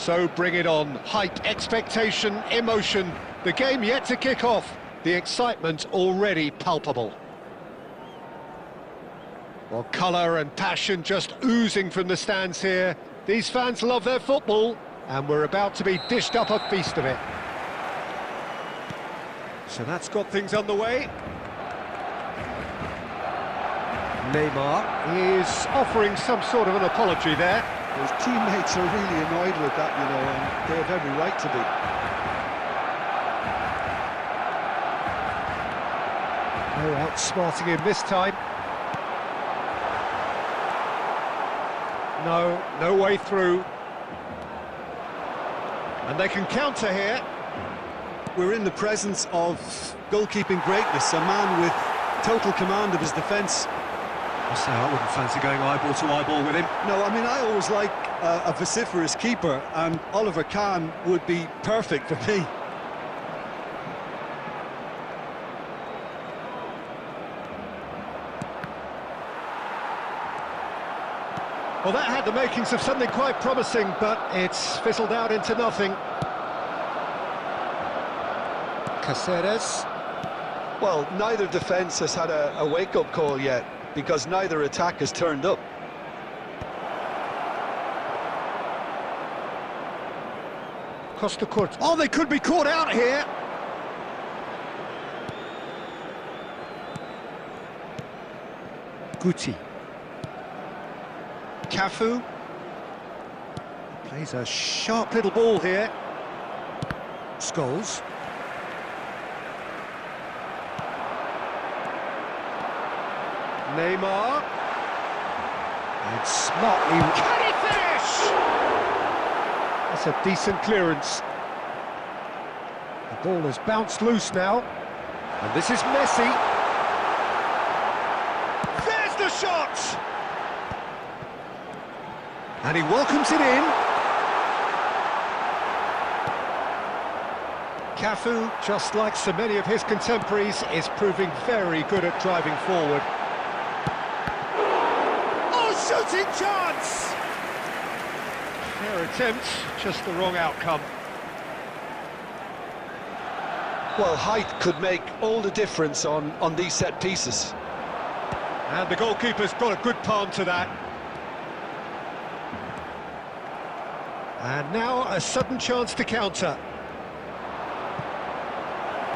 So bring it on. Hype, expectation, emotion. The game yet to kick off. The excitement already palpable. Well, colour and passion just oozing from the stands here. These fans love their football, and we're about to be dished up a feast of it. So that's got things underway. Neymar is offering some sort of an apology there. His teammates are really annoyed with that, you know, and they have every right to be. No outsmarting him this time. No way through. And they can counter here. We're in the presence of goalkeeping greatness, a man with total command of his defence. I say I wouldn't fancy going eyeball to eyeball with him. No, I mean, I always like a vociferous keeper, and Oliver Kahn would be perfect for me. Well, that had the makings of something quite promising, but it's fizzled out into nothing. Caceres. Well, neither defence has had a wake-up call yet, because neither attack has turned up. Costa Curta. Oh, they could be caught out here. Guti. Cafu. Plays a sharp little ball here. Scholes. Neymar. And smartly... Can he finish? That's a decent clearance. The ball has bounced loose now. And this is Messi. There's the shot! And he welcomes it in. Cafu, just like so many of his contemporaries, is proving very good at driving forward. Shooting chance! Fair attempt, just the wrong outcome. Well, height could make all the difference on these set pieces. And the goalkeeper's got a good palm to that. And now a sudden chance to counter.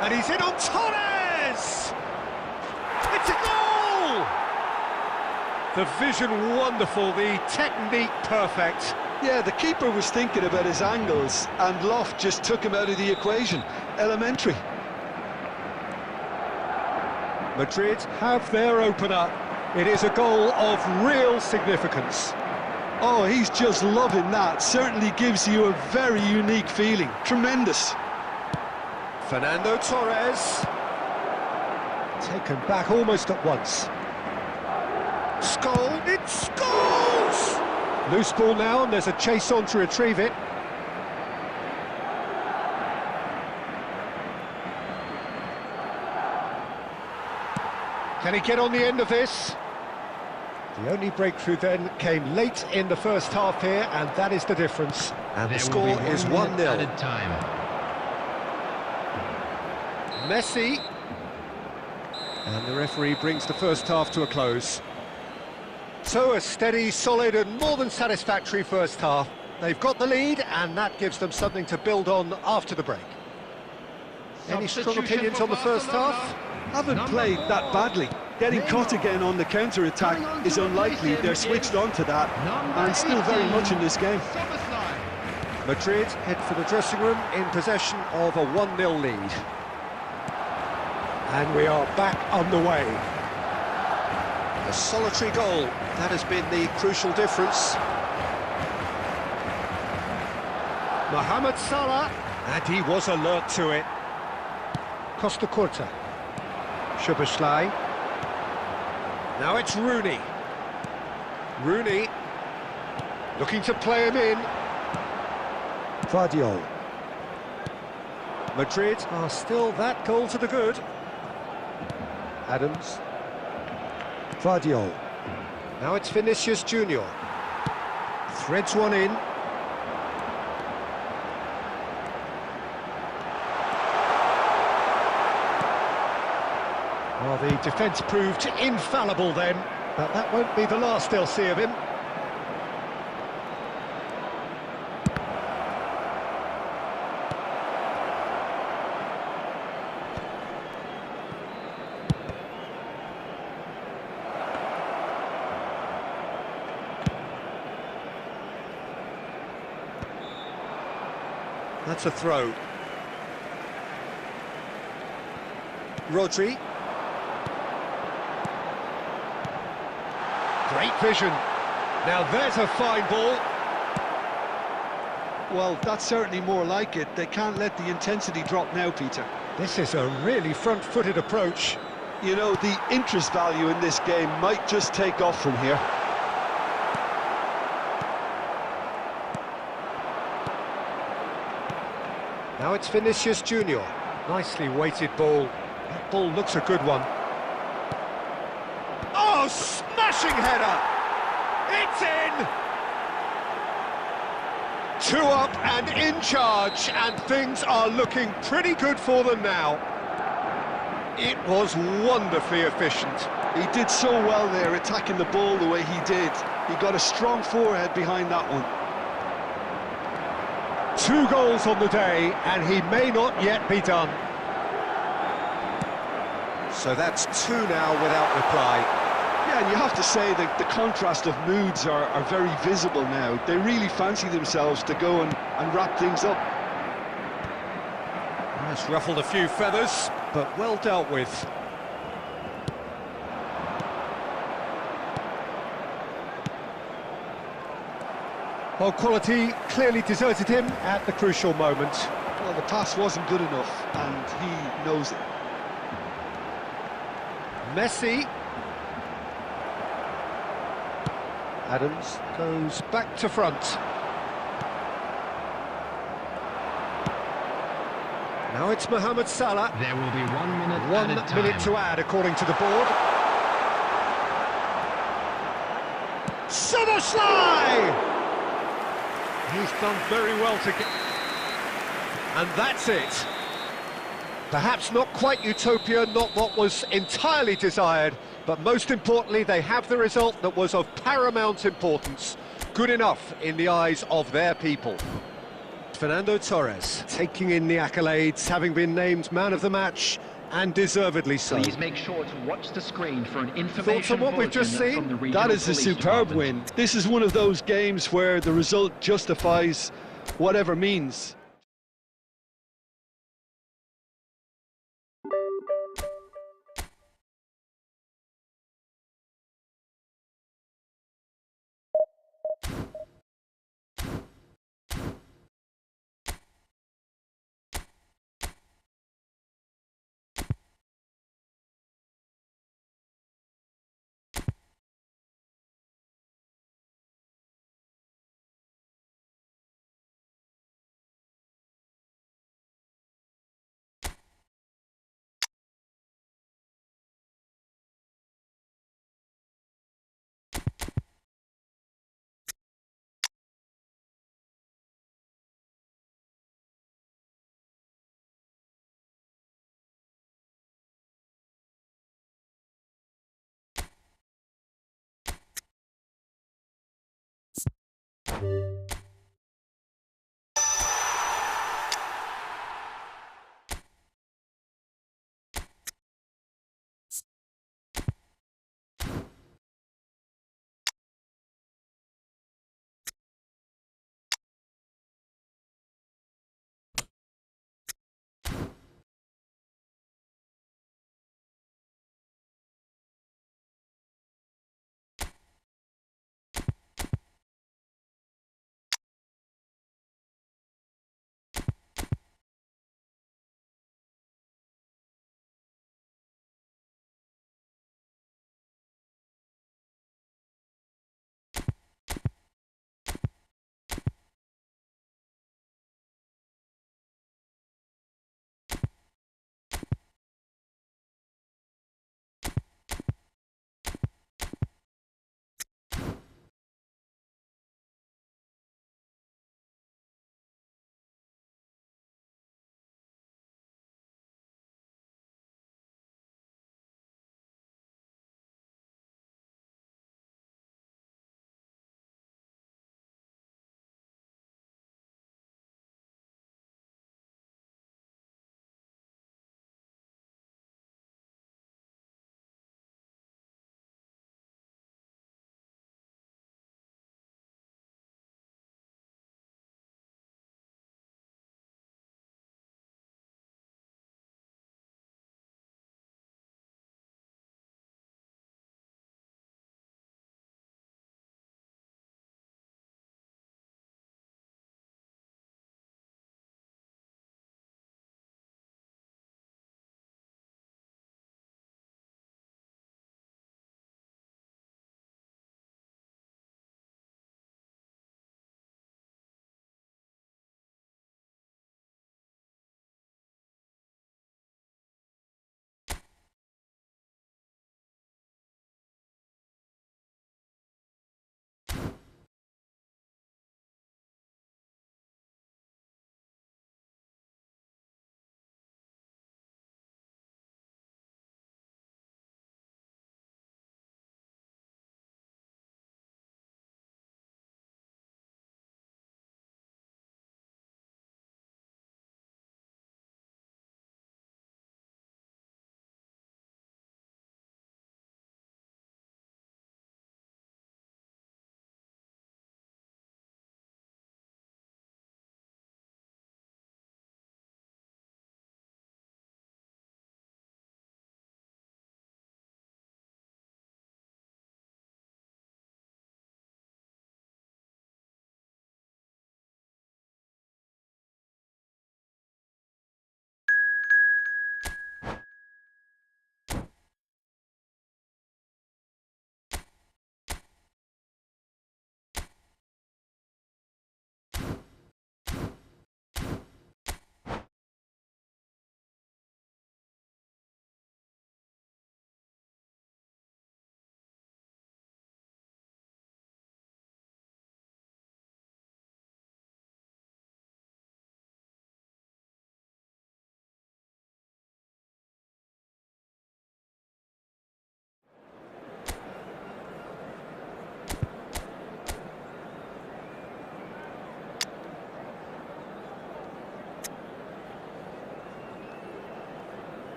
And he's in on Torres! It's a goal! The vision wonderful, the technique perfect. Yeah, the keeper was thinking about his angles, and Loft just took him out of the equation. Elementary. Madrid have their opener. It is a goal of real significance. Oh, he's just loving that. Certainly gives you a very unique feeling. Tremendous. Fernando Torres. Taken back almost at once. Scholes, it scores! Loose ball now, and there's a chase on to retrieve it. Can he get on the end of this? The only breakthrough then came late in the first half here, and that is the difference. And the score is 1-0. Added time. Messi. And the referee brings the first half to a close. So a steady, solid and more than satisfactory first half. They've got the lead, and that gives them something to build on after the break. Any strong opinions on the first half? Haven't played that badly. Getting caught again on the counter-attack is unlikely. They're switched on to that, and still very much in this game. Madrid head for the dressing room in possession of a 1-0 lead. And we are back underway. A solitary goal, that has been the crucial difference. Mohamed Salah, and he was alert to it. Costa Curta. Szoboszlai. Now it's Rooney. Rooney looking to play him in. Guardiola. Madrid are still that goal to the good. Adams. Guardiola. Now it's Vinicius Junior. Threads one in. Well, the defence proved infallible then, but that won't be the last they'll see of him. That's a throw. Rodri. Great vision. Now there's a fine ball. Well, that's certainly more like it. They can't let the intensity drop now, Peter. This is a really front-footed approach. You know, the interest value in this game might just take off from here. Now it's Vinicius Junior. Nicely weighted ball. That ball looks a good one. Oh, smashing header! It's in! 2 up and in charge, and things are looking pretty good for them now. It was wonderfully efficient. He did so well there, attacking the ball the way he did. He got a strong forehead behind that one. 2 goals on the day, and he may not yet be done. So that's 2 now without reply. Yeah, and you have to say that the contrast of moods are very visible now. They really fancy themselves to go and wrap things up. That's ruffled a few feathers, but well dealt with. Well, quality clearly deserted him at the crucial moment. Well, the pass wasn't good enough, and he knows it. Messi. Adams goes back to front. Now it's Mohamed Salah. There will be 1 minute 1 at a time. minute to add, according to the board. Szoboszlai! He's done very well to get... And that's it. Perhaps not quite utopia, not what was entirely desired, but most importantly, they have the result that was of paramount importance. Good enough in the eyes of their people. Fernando Torres taking in the accolades, having been named man of the match, and deservedly so. Please make sure to watch the screen for an information Thoughts on what we've just bulletin seen? from the regional That is a police superb department. win. This is one of those games where the result justifies whatever means.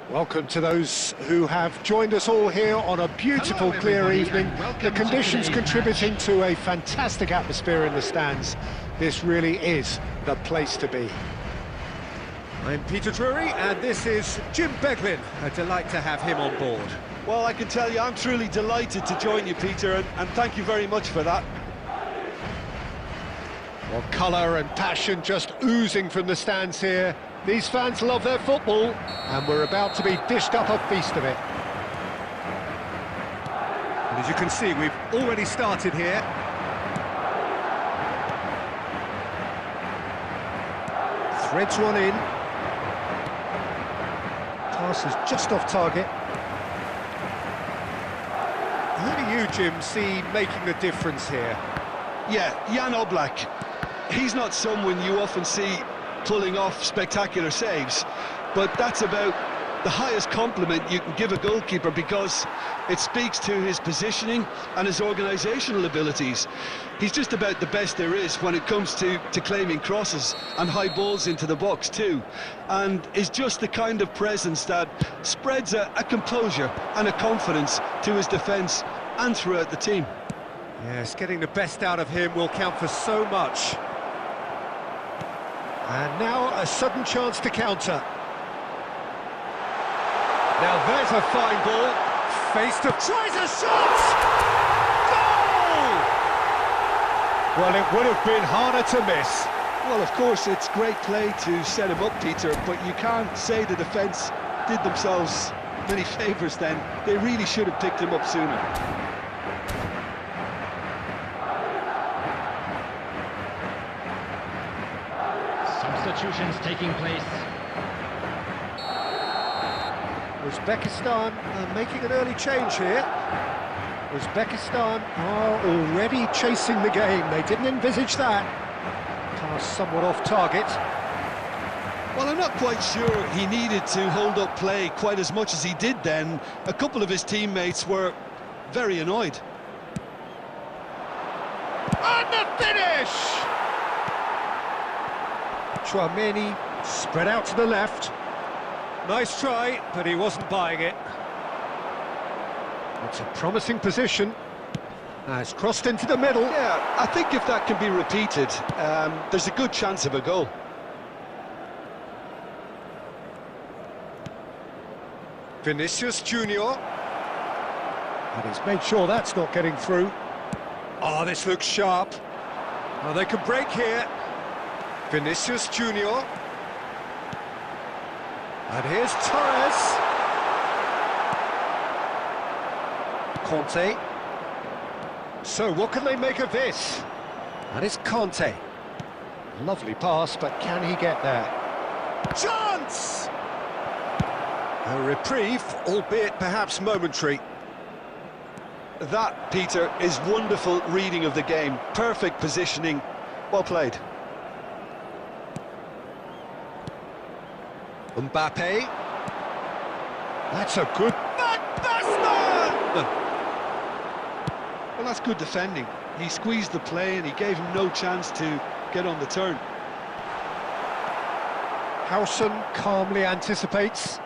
Welcome to those who have joined us all here on a beautiful, clear evening. The conditions contributing to a fantastic atmosphere in the stands. This really is the place to be. I'm Peter Drury, and this is Jim Beglin. A delight to have him on board. Well, I can tell you, I'm truly delighted to join you, Peter, and thank you very much for that. Well, colour and passion just oozing from the stands here. These fans love their football, and we're about to be dished up a feast of it. And as you can see, we've already started here. Threads one in. Pass is just off target. Who do you, Jim, see making the difference here? Yeah, Jan Oblak. He's not someone you often see pulling off spectacular saves, but that's about the highest compliment you can give a goalkeeper, because it speaks to his positioning and his organisational abilities. He's just about the best there is when it comes to claiming crosses and high balls into the box too, and is just the kind of presence that spreads a composure and a confidence to his defence and throughout the team. Yes, getting the best out of him will count for so much. And now a sudden chance to counter. Now there's a fine ball. Face to... tries a shot! Goal! Well, it would have been harder to miss. Well, of course, it's great play to set him up, Peter, but you can't say the defence did themselves many favours then. They really should have picked him up sooner. Substitutions taking place. Uzbekistan are making an early change here. Uzbekistan are already chasing the game. They didn't envisage that. Pass somewhat off target. Well, I'm not quite sure he needed to hold up play quite as much as he did then. A couple of his teammates were very annoyed. And the finish! Chouameni spread out to the left. Nice try, but he wasn't buying it. It's a promising position. Now it's crossed into the middle. Yeah, I think if that can be repeated, there's a good chance of a goal. Vinicius Junior. And he's made sure that's not getting through. Oh, this looks sharp. Oh, they can break here. Vinicius Junior. And here's Torres. Conte. So what can they make of this? And it's Conte. Lovely pass, but can he get there? Chance! A reprieve, albeit perhaps momentary. That, Peter, is wonderful reading of the game. Perfect positioning. Well played. Mbappe. That's a good... Bastard! Well, that's good defending. He squeezed the play and he gave him no chance to get on the turn. Howson calmly anticipates.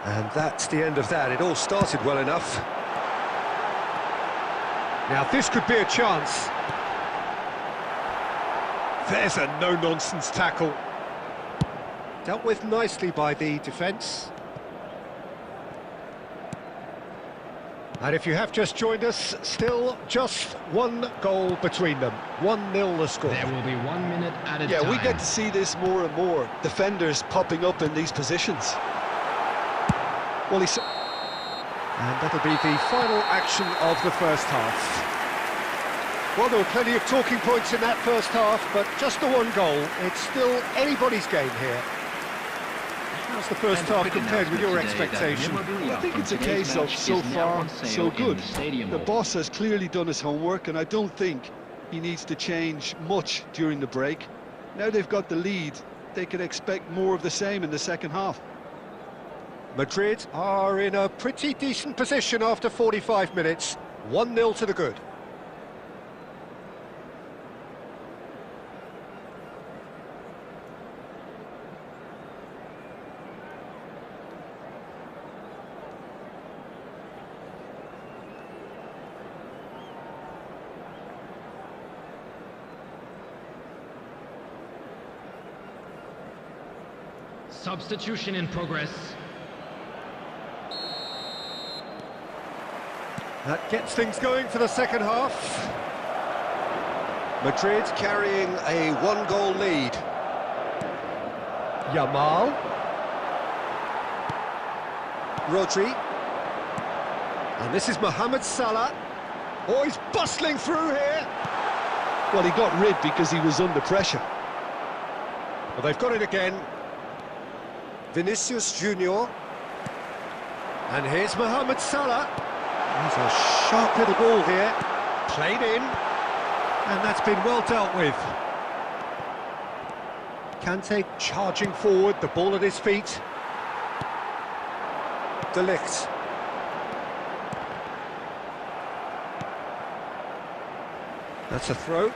And that's the end of that. It all started well enough. Now this could be a chance. There's a no-nonsense tackle. Dealt with nicely by the defence. And if you have just joined us, still just one goal between them. 1-0 the score. There will be 1 minute at a time. Yeah, we get to see this more and more. Defenders popping up in these positions. Well, and that'll be the final action of the first half. Well, there were plenty of talking points in that first half, but just the one goal. It's still anybody's game here. How's the first half compared with your expectation? I think it's a case of so far, so good. The boss has clearly done his homework, and I don't think he needs to change much during the break. Now they've got the lead, they can expect more of the same in the second half. Madrid are in a pretty decent position after 45 minutes. 1-0 to the good. Substitution in progress. That gets things going for the second half. Madrid carrying a one-goal lead. Yamal. Rodri. And this is Mohamed Salah. Oh, he's bustling through here. Well, he got rid because he was under pressure. Well, they've got it again. Vinicius Junior. And here's Mohamed Salah. He's a sharp little ball here. Played in. And that's been well dealt with. Kante charging forward, the ball at his feet. De Ligt. That's a throw.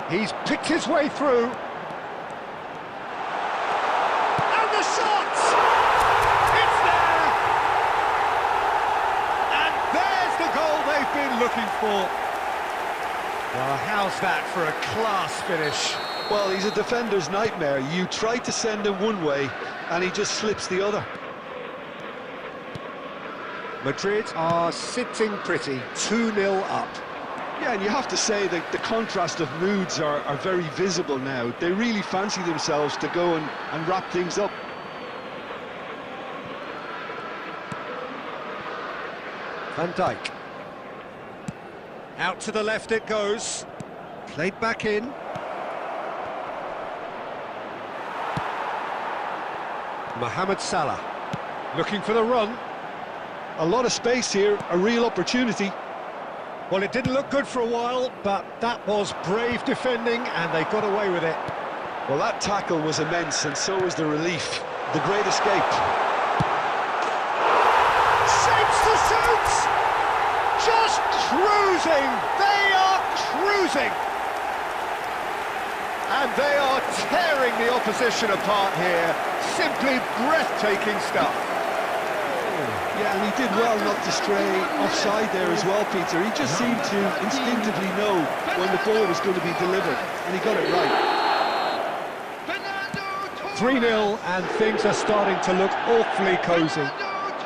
He's picked his way through. And the shot! It's there! And there's the goal they've been looking for. Well, how's that for a class finish? Well, he's a defender's nightmare. You try to send him one way, and he just slips the other. Madrid are sitting pretty, 2-0 up. Yeah, and you have to say that the contrast of moods are very visible now. They really fancy themselves to go and wrap things up. Van Dijk. Out to the left it goes. Played back in. Mohamed Salah. Looking for the run. A lot of space here, a real opportunity. Well, it didn't look good for a while, but that was brave defending, and they got away with it. Well, that tackle was immense, and so was the relief. The great escape. Shapes to shoot! Just cruising! They are cruising! And they are tearing the opposition apart here. Simply breathtaking stuff. Yeah, and he did well not to stray offside there as well, Peter. He just seemed to instinctively know when the ball was going to be delivered, and he got it right. 3-0, and things are starting to look awfully cosy.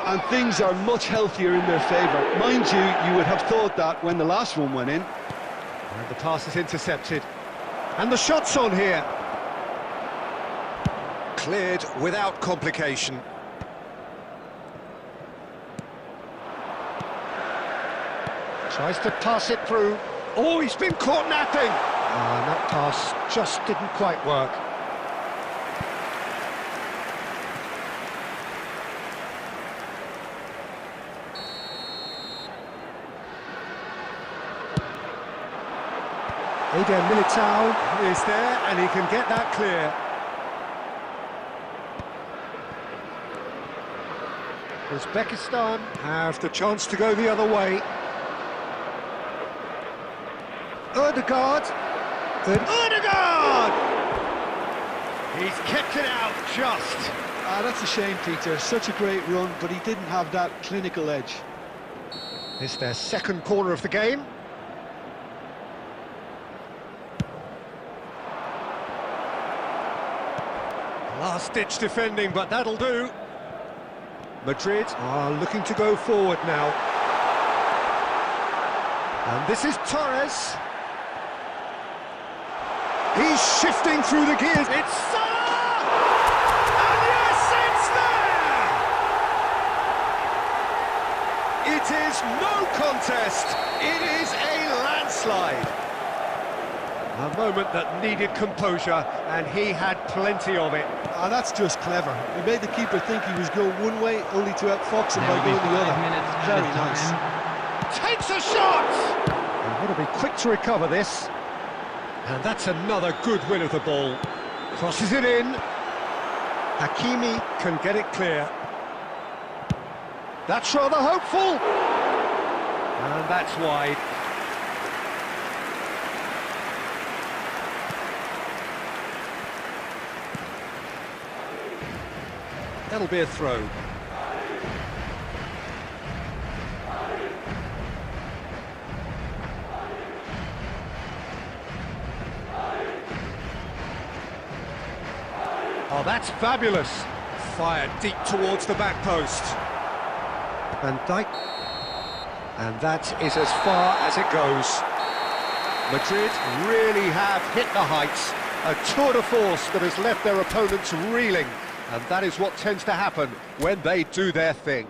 And things are much healthier in their favour. Mind you, you would have thought that when the last one went in. And the pass is intercepted. And the shot's on here. Cleared without complication. Tries to pass it through. Oh, he's been caught napping! And that pass just didn't quite work. Eder Militao is there, and he can get that clear. Uzbekistan have the chance to go the other way. Ødegaard! He's kept it out, just. That's a shame, Peter. Such a great run, but he didn't have that clinical edge. It's their second corner of the game. Last-ditch defending, but that'll do. Madrid are looking to go forward now. And this is Torres. He's shifting through the gears. It's Salah! And yes, it's there! It is no contest. It is a landslide. A moment that needed composure, and he had plenty of it. That's just clever. He made the keeper think he was going one way, only to outfox him by going the other. Very nice. Takes a shot! They've got to be quick to recover this. And that's another good win of the ball. Crosses it in. Hakimi can get it clear. That's rather hopeful. And that's wide. That'll be a throw. Oh, that's fabulous. Fired deep towards the back post. Van Dijk. And that is as far as it goes. Madrid really have hit the heights. A tour de force that has left their opponents reeling. And that is what tends to happen when they do their thing.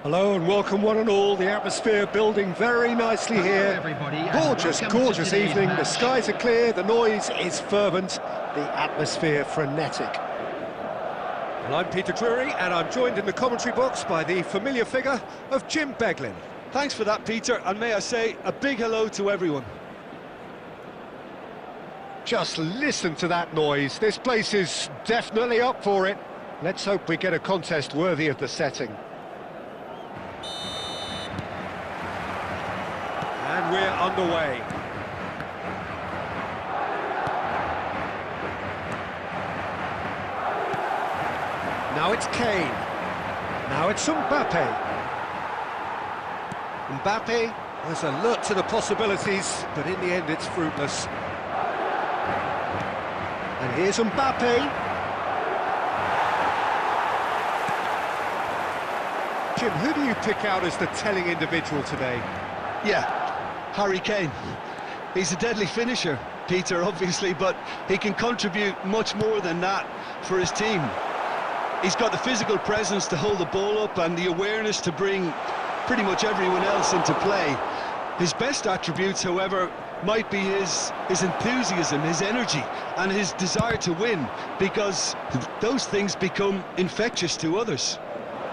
Hello and welcome one and all. The atmosphere building very nicely here. Everybody, Gorgeous, gorgeous evening. The skies are clear, the noise is fervent, the atmosphere frenetic. Well, I'm Peter Drury and I'm joined in the commentary box by the familiar figure of Jim Beglin. Thanks for that, Peter, and may I say a big hello to everyone. Just listen to that noise. This place is definitely up for it. Let's hope we get a contest worthy of the setting. And we're underway. Now it's Kane. Now it's Mbappe. Mbappe There's alert to the possibilities, but in the end it's fruitless. And here's Mbappe. Jim, who do you pick out as the telling individual today? Yeah, Harry Kane. He's a deadly finisher, Peter, obviously, but he can contribute much more than that for his team. He's got the physical presence to hold the ball up and the awareness to bring pretty much everyone else into play. His best attributes, however, might be his enthusiasm, his energy, and his desire to win, because those things become infectious to others.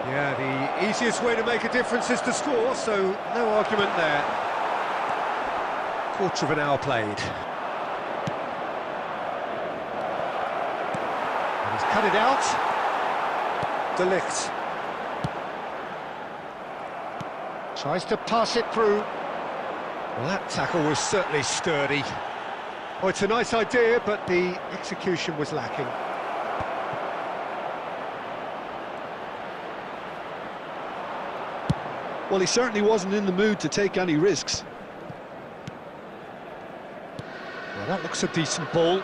Yeah, the easiest way to make a difference is to score, so no argument there. Quarter of an hour played. And he's cut it out. De Ligt. Tries to pass it through. Well, that tackle was certainly sturdy. Oh, it's a nice idea, but the execution was lacking. Well, he certainly wasn't in the mood to take any risks. Well, that looks a decent ball.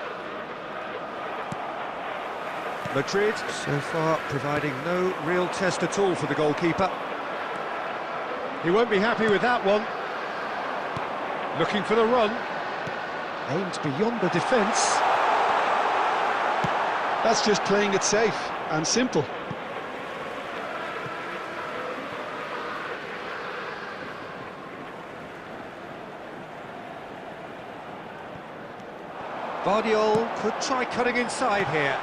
Madrid, so far, providing no real test at all for the goalkeeper. He won't be happy with that one. Looking for the run. Aimed beyond the defence. That's just playing it safe and simple. Guardiola could try cutting inside here.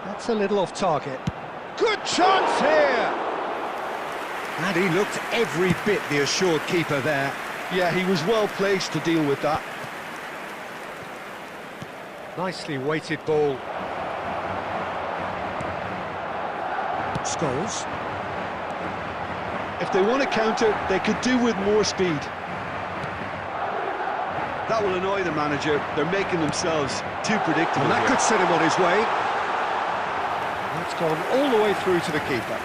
That's a little off target. Good chance here! And he looked every bit the assured keeper there. Yeah, he was well placed to deal with that. Nicely weighted ball. Scholes. If they want to counter, they could do with more speed. That will annoy the manager. They're making themselves too predictable. And that could set him on his way. That's gone all the way through to the keeper.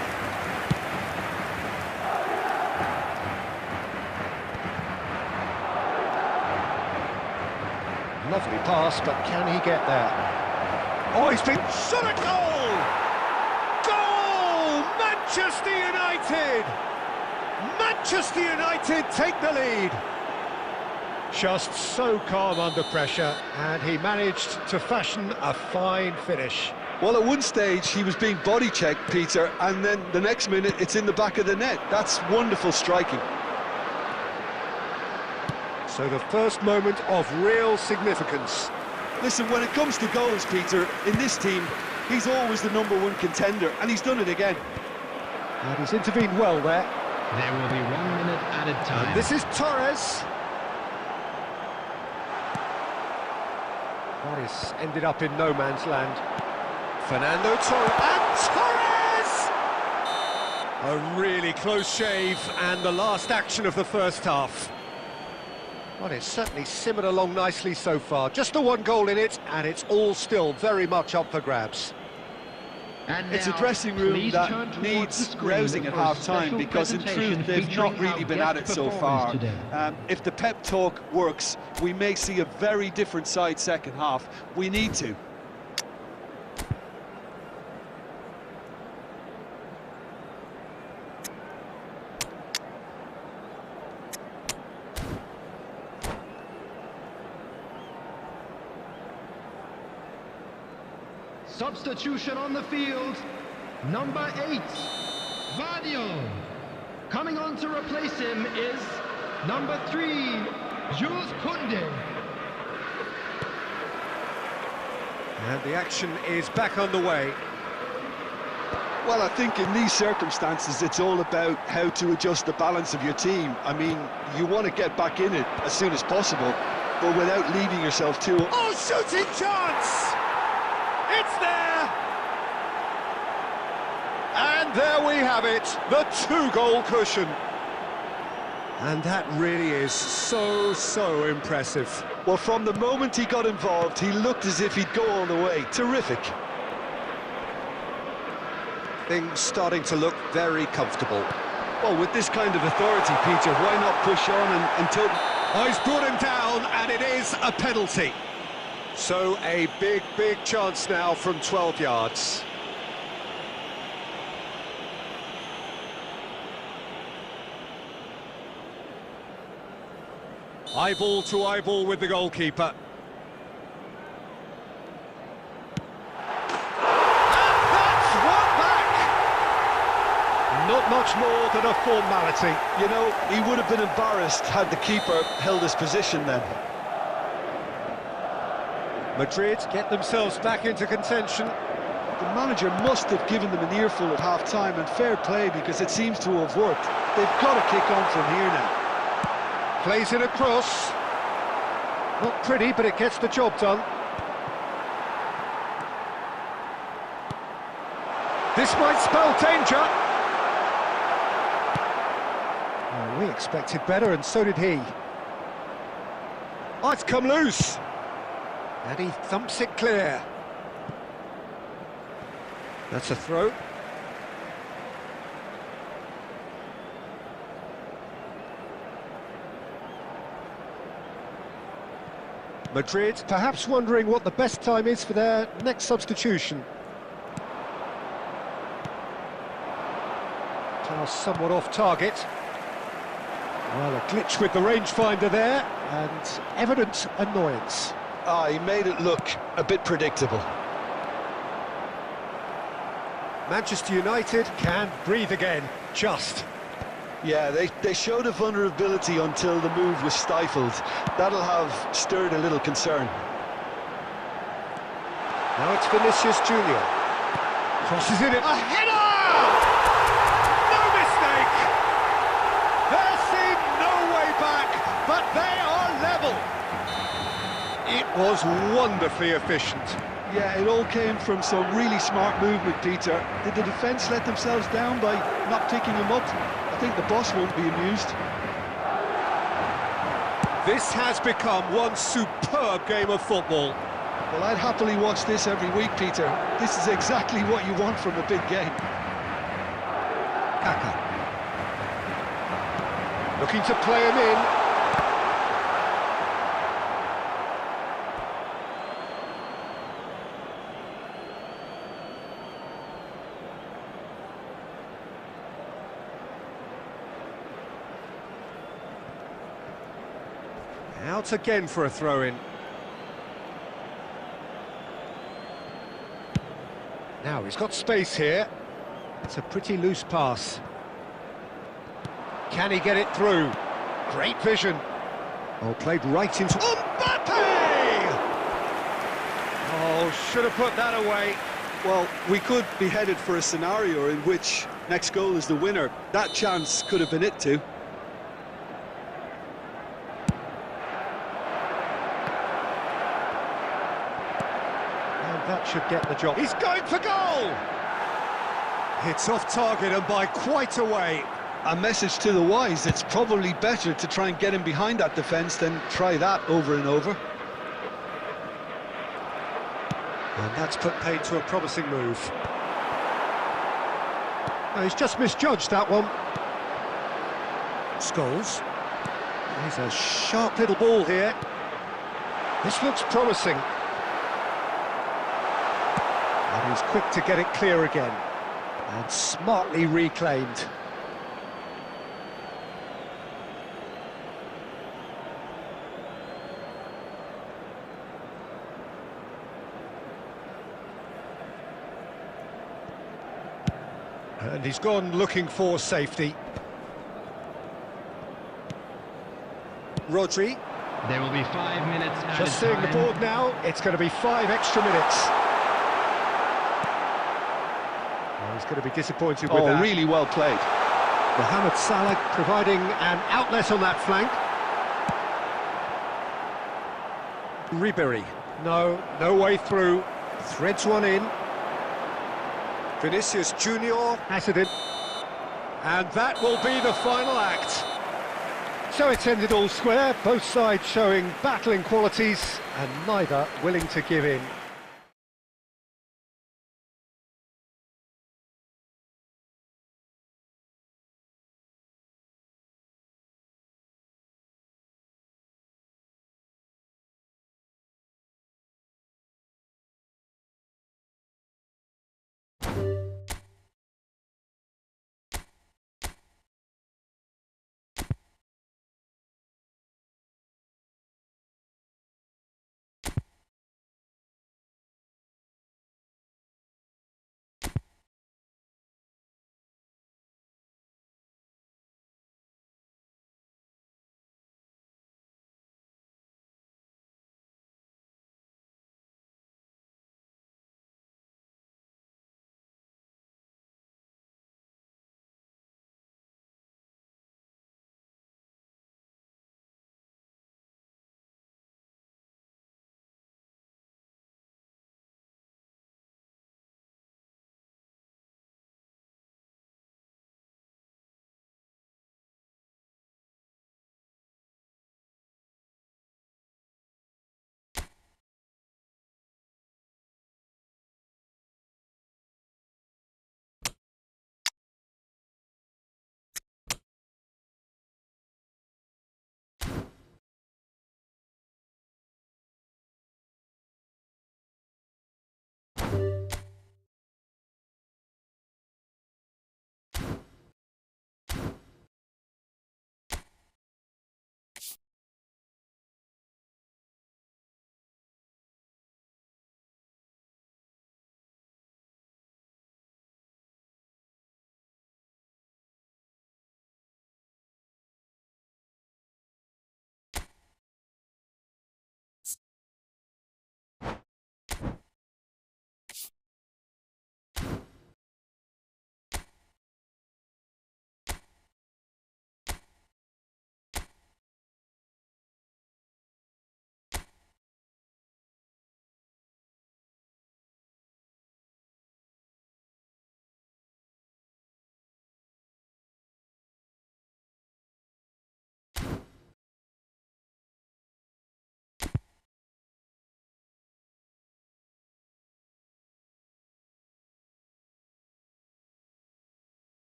Lovely pass, but can he get there? Oh, he's been shot at goal! Goal! Manchester United! Manchester United take the lead. Just so calm under pressure, and he managed to fashion a fine finish. Well, at one stage he was being body-checked, Peter, and then the next minute it's in the back of the net. That's wonderful striking. So the first moment of real significance. Listen, when it comes to goals, Peter, in this team, he's always the #1 contender, and he's done it again. And he's intervened well there. There will be 1 minute added time. And this is Torres. That is ended up in no man's land. Fernando Torres, and Torres! A really close shave, and the last action of the first half. Well, it's certainly simmered along nicely so far. Just the one goal in it, and it's all still very much up for grabs. And It's a now, dressing room please that turn towards the needs screen rousing at for a half-time, special because in presentation truth they've not featuring really our been at it guest so performers far. today. If the pep talk works, we may see a very different side second half. We need to. Substitution on the field, number 8, Vadio. Coming on to replace him is number 3, Jules Koundé. And the action is back underway. Well, I think in these circumstances it's all about how to adjust the balance of your team. I mean, you want to get back in it as soon as possible, but without leaving yourself too... Oh, shooting chance! It's there! And there we have it, the 2-goal cushion. And that really is so impressive. Well, from the moment he got involved, he looked as if he'd go all the way. Terrific. Things starting to look very comfortable. Well, with this kind of authority, Peter, why not push on until... Oh, he's brought him down, and it is a penalty. So a big chance now from 12 yards. Eyeball to eyeball with the goalkeeper. Not much more than a formality. You know, he would have been embarrassed had the keeper held his position then. Madrid get themselves back into contention. The manager must have given them an earful at half-time, and fair play, because it seems to have worked. They've got to kick on from here now. Plays it across. Not pretty, but it gets the job done. This might spell danger. Oh, we expected better, and so did he. Oh, it's come loose. And he thumps it clear. That's a throw. Madrid perhaps wondering what the best time is for their next substitution. Pass somewhat off target. Well, a glitch with the rangefinder there, and evident annoyance. Ah, he made it look a bit predictable. Manchester United can breathe again, just. Yeah, they showed a vulnerability until the move was stifled. That'll have stirred a little concern. Now it's Vinicius Junior. Crosses it in. A header! No mistake! There seemed no way back, but they are level. It was wonderfully efficient. Yeah, it all came from some really smart movement, Peter. Did the defence let themselves down by not picking him up? I think the boss won't be amused. This has become one superb game of football. Well, I'd happily watch this every week, Peter. This is exactly what you want from a big game. Kaka. Looking to play him in. Out again for a throw-in. Now he's got space here. It's a pretty loose pass. Can he get it through? Great vision. Oh, played right into... Mbappe! Oh, should have put that away. Well, we could be headed for a scenario in which next goal is the winner. That chance could have been it too. That should get the job. He's going for goal! It's off target and by quite a way. A message to the wise, it's probably better to try and get him behind that defence than try that over and over. And that's put paid to a promising move. No, he's just misjudged that one. Scholes. He's a sharp little ball here. This looks promising. And he's quick to get it clear again. And smartly reclaimed. And he's gone looking for safety. Rodri. There will be 5 minutes added Just seeing the board now, it's going to be 5 extra minutes. Oh, he's going to be disappointed with that. Oh, really well played. Mohamed Salah providing an outlet on that flank. Ribery. No way through. Threads one in. Vinicius Junior has it in. And that will be the final act. So it's ended all square, both sides showing battling qualities and neither willing to give in.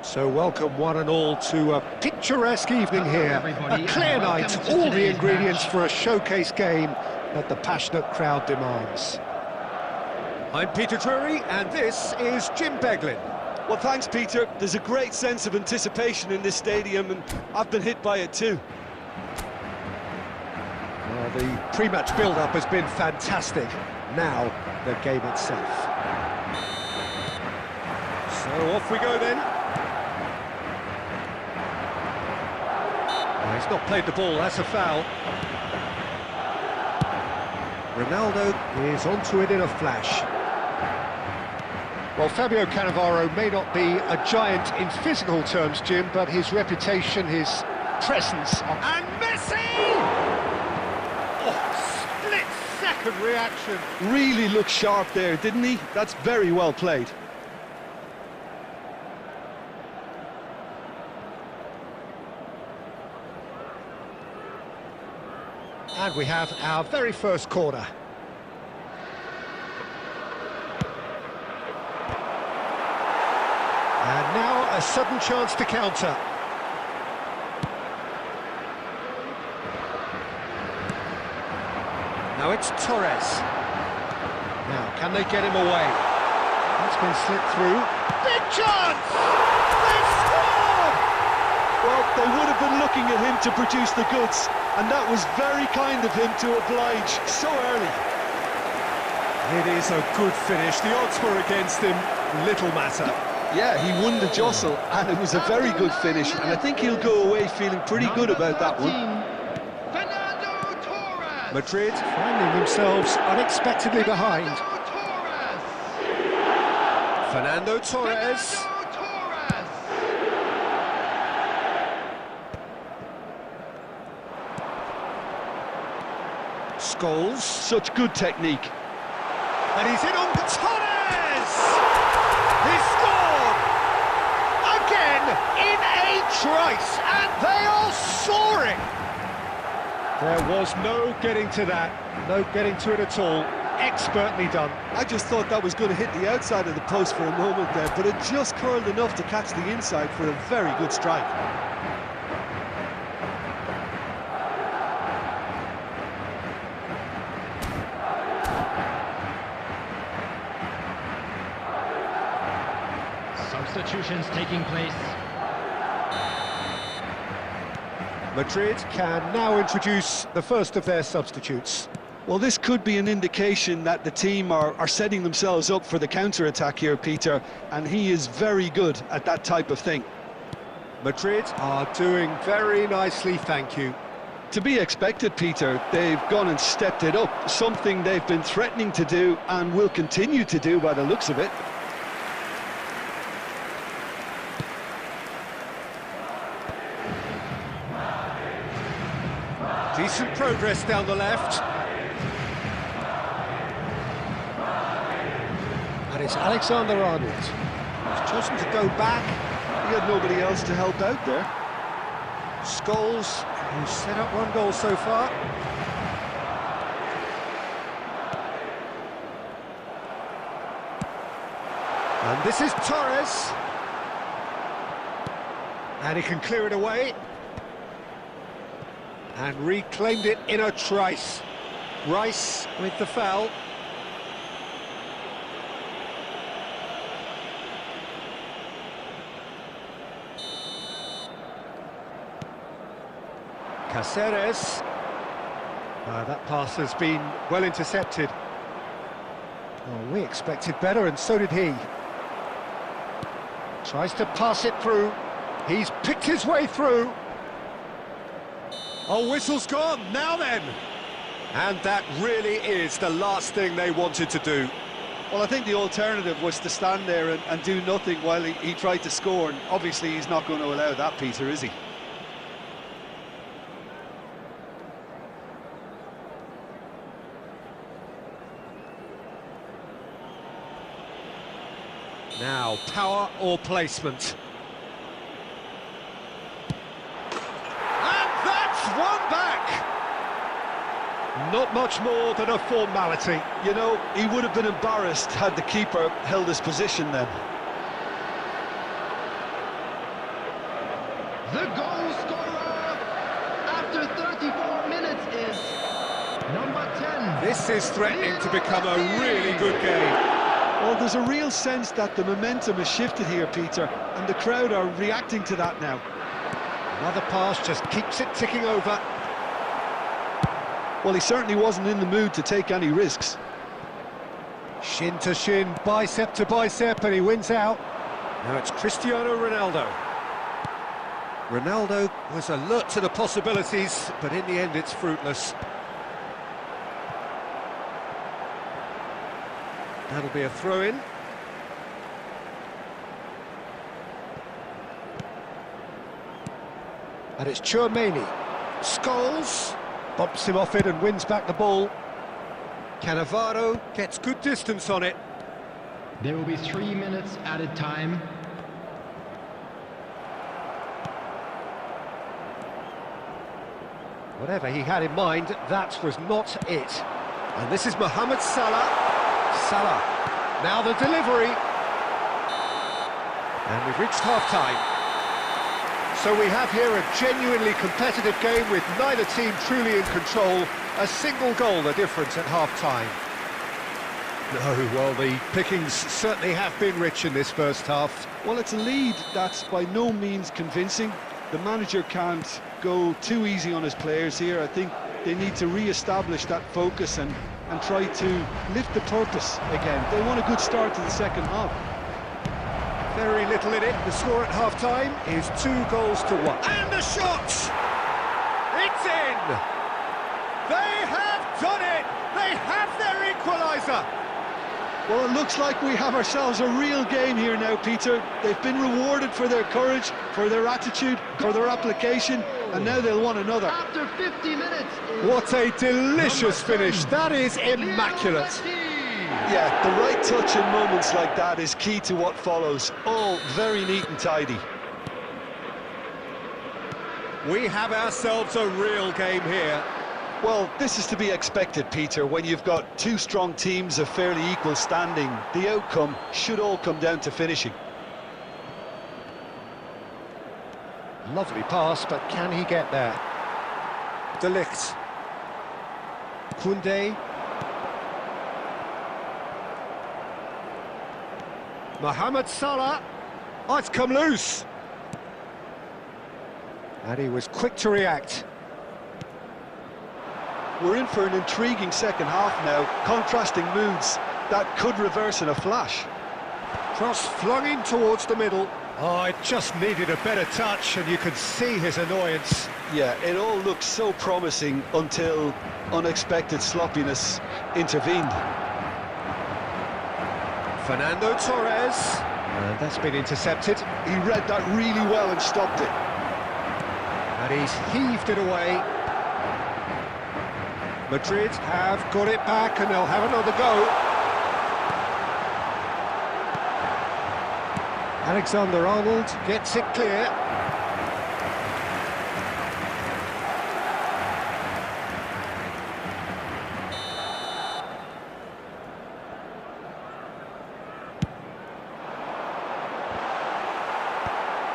So welcome one and all to a picturesque evening here. everybody, A clear and welcome night, to all the today's ingredients match. for a showcase game that the passionate crowd demands. I'm Peter Drury, and this is Jim Beglin. Well, thanks, Peter. There's a great sense of anticipation in this stadium, and I've been hit by it too. Well, the pre-match build-up has been fantastic. Now, the game itself. So off we go then. He's not played the ball, that's a foul. Ronaldo is onto it in a flash. Well, Fabio Cannavaro may not be a giant in physical terms, Jim, but his reputation, his presence... And Messi! Oh, split-second reaction. Really looked sharp there, didn't he? That's very well played. And we have our very first corner. And now a sudden chance to counter. Now it's Torres. Now, can they get him away? That's been slipped through. Big chance! They've scored! Well, they would have been looking at him to produce the goods, and that was very kind of him to oblige so early. It is a good finish. The odds were against him. Little matter. Yeah, he won the jostle, and it was a very good finish, and I think he'll go away feeling pretty good about that one. Fernando Torres. Madrid finding themselves unexpectedly behind. Fernando Torres. Scholes. Such good technique. And he's in on Torres! He scored! Again, in a trice, and they are soaring! There was no getting to that, no getting to it at all. Expertly done. I just thought that was going to hit the outside of the post for a moment there, but it just curled enough to catch the inside for a very good strike. Substitutions taking place. Madrid can now introduce the first of their substitutes. Well, this could be an indication that the team are setting themselves up for the counter-attack here, Peter, and he is very good at that type of thing. Madrid are doing very nicely, thank you. To be expected, Peter. They've gone and stepped it up, something they've been threatening to do and will continue to do by the looks of it. Decent progress down the left. And it's Alexander-Arnold, who's chosen to go back. He had nobody else to help out there. Scholes, who's set up one goal so far. And this is Torres. And he can clear it away. And reclaimed it in a trice. Rice with the foul. Cáceres. That pass has been well intercepted. Oh, we expected better, and so did he. Tries to pass it through. He's picked his way through. Oh, whistle's gone, now then! And that really is the last thing they wanted to do. Well, I think the alternative was to stand there and do nothing while he tried to score, and obviously he's not going to allow that, Peter, is he? Now, power or placement? One back! Not much more than a formality. You know, he would have been embarrassed had the keeper held his position then. The goal scorer after 34 minutes is number 10. This is threatening to become a really good game. Well, there's a real sense that the momentum has shifted here, Peter, and the crowd are reacting to that now. Another pass just keeps it ticking over. Well, he certainly wasn't in the mood to take any risks. Shin to shin, bicep to bicep, and he wins out. Now it's Cristiano Ronaldo. Ronaldo was alert to the possibilities, but in the end it's fruitless. That'll be a throw-in. And it's Tchouaméni. Scholes bumps him off it and wins back the ball. Cannavaro gets good distance on it. There will be 3 minutes added time. Whatever he had in mind, that was not it. And this is Mohamed Salah. Salah. Now the delivery. And we've reached half-time. So we have here a genuinely competitive game with neither team truly in control. A single goal the difference at half-time. No, well, the pickings certainly have been rich in this first half. Well, it's a lead that's by no means convincing. The manager can't go too easy on his players here. I think they need to re-establish that focus and try to lift the purpose again. They want a good start to the second half. Very little in it. The score at half-time is 2-1. And the shot! It's in! They have done it! They have their equaliser! Well, it looks like we have ourselves a real game here now, Peter. They've been rewarded for their courage, for their attitude, for their application, and now they'll want another. After 50 minutes. What a delicious finish. That is immaculate. Yeah, the right touch in moments like that is key to what follows. All very neat and tidy. We have ourselves a real game here. Well, this is to be expected, Peter. When you've got two strong teams of fairly equal standing, the outcome should all come down to finishing. Lovely pass, but can he get there? De Ligt. Koundé. Mohamed Salah. Oh, it's come loose. And he was quick to react. We're in for an intriguing second half now. Contrasting moods that could reverse in a flash. Cross flung in towards the middle. Oh, it just needed a better touch, and you could see his annoyance. Yeah, it all looked so promising until unexpected sloppiness intervened. Fernando Torres. And that's been intercepted. He read that really well and stopped it. And he's heaved it away. Madrid have got it back, and they'll have another go. Alexander-Arnold gets it clear.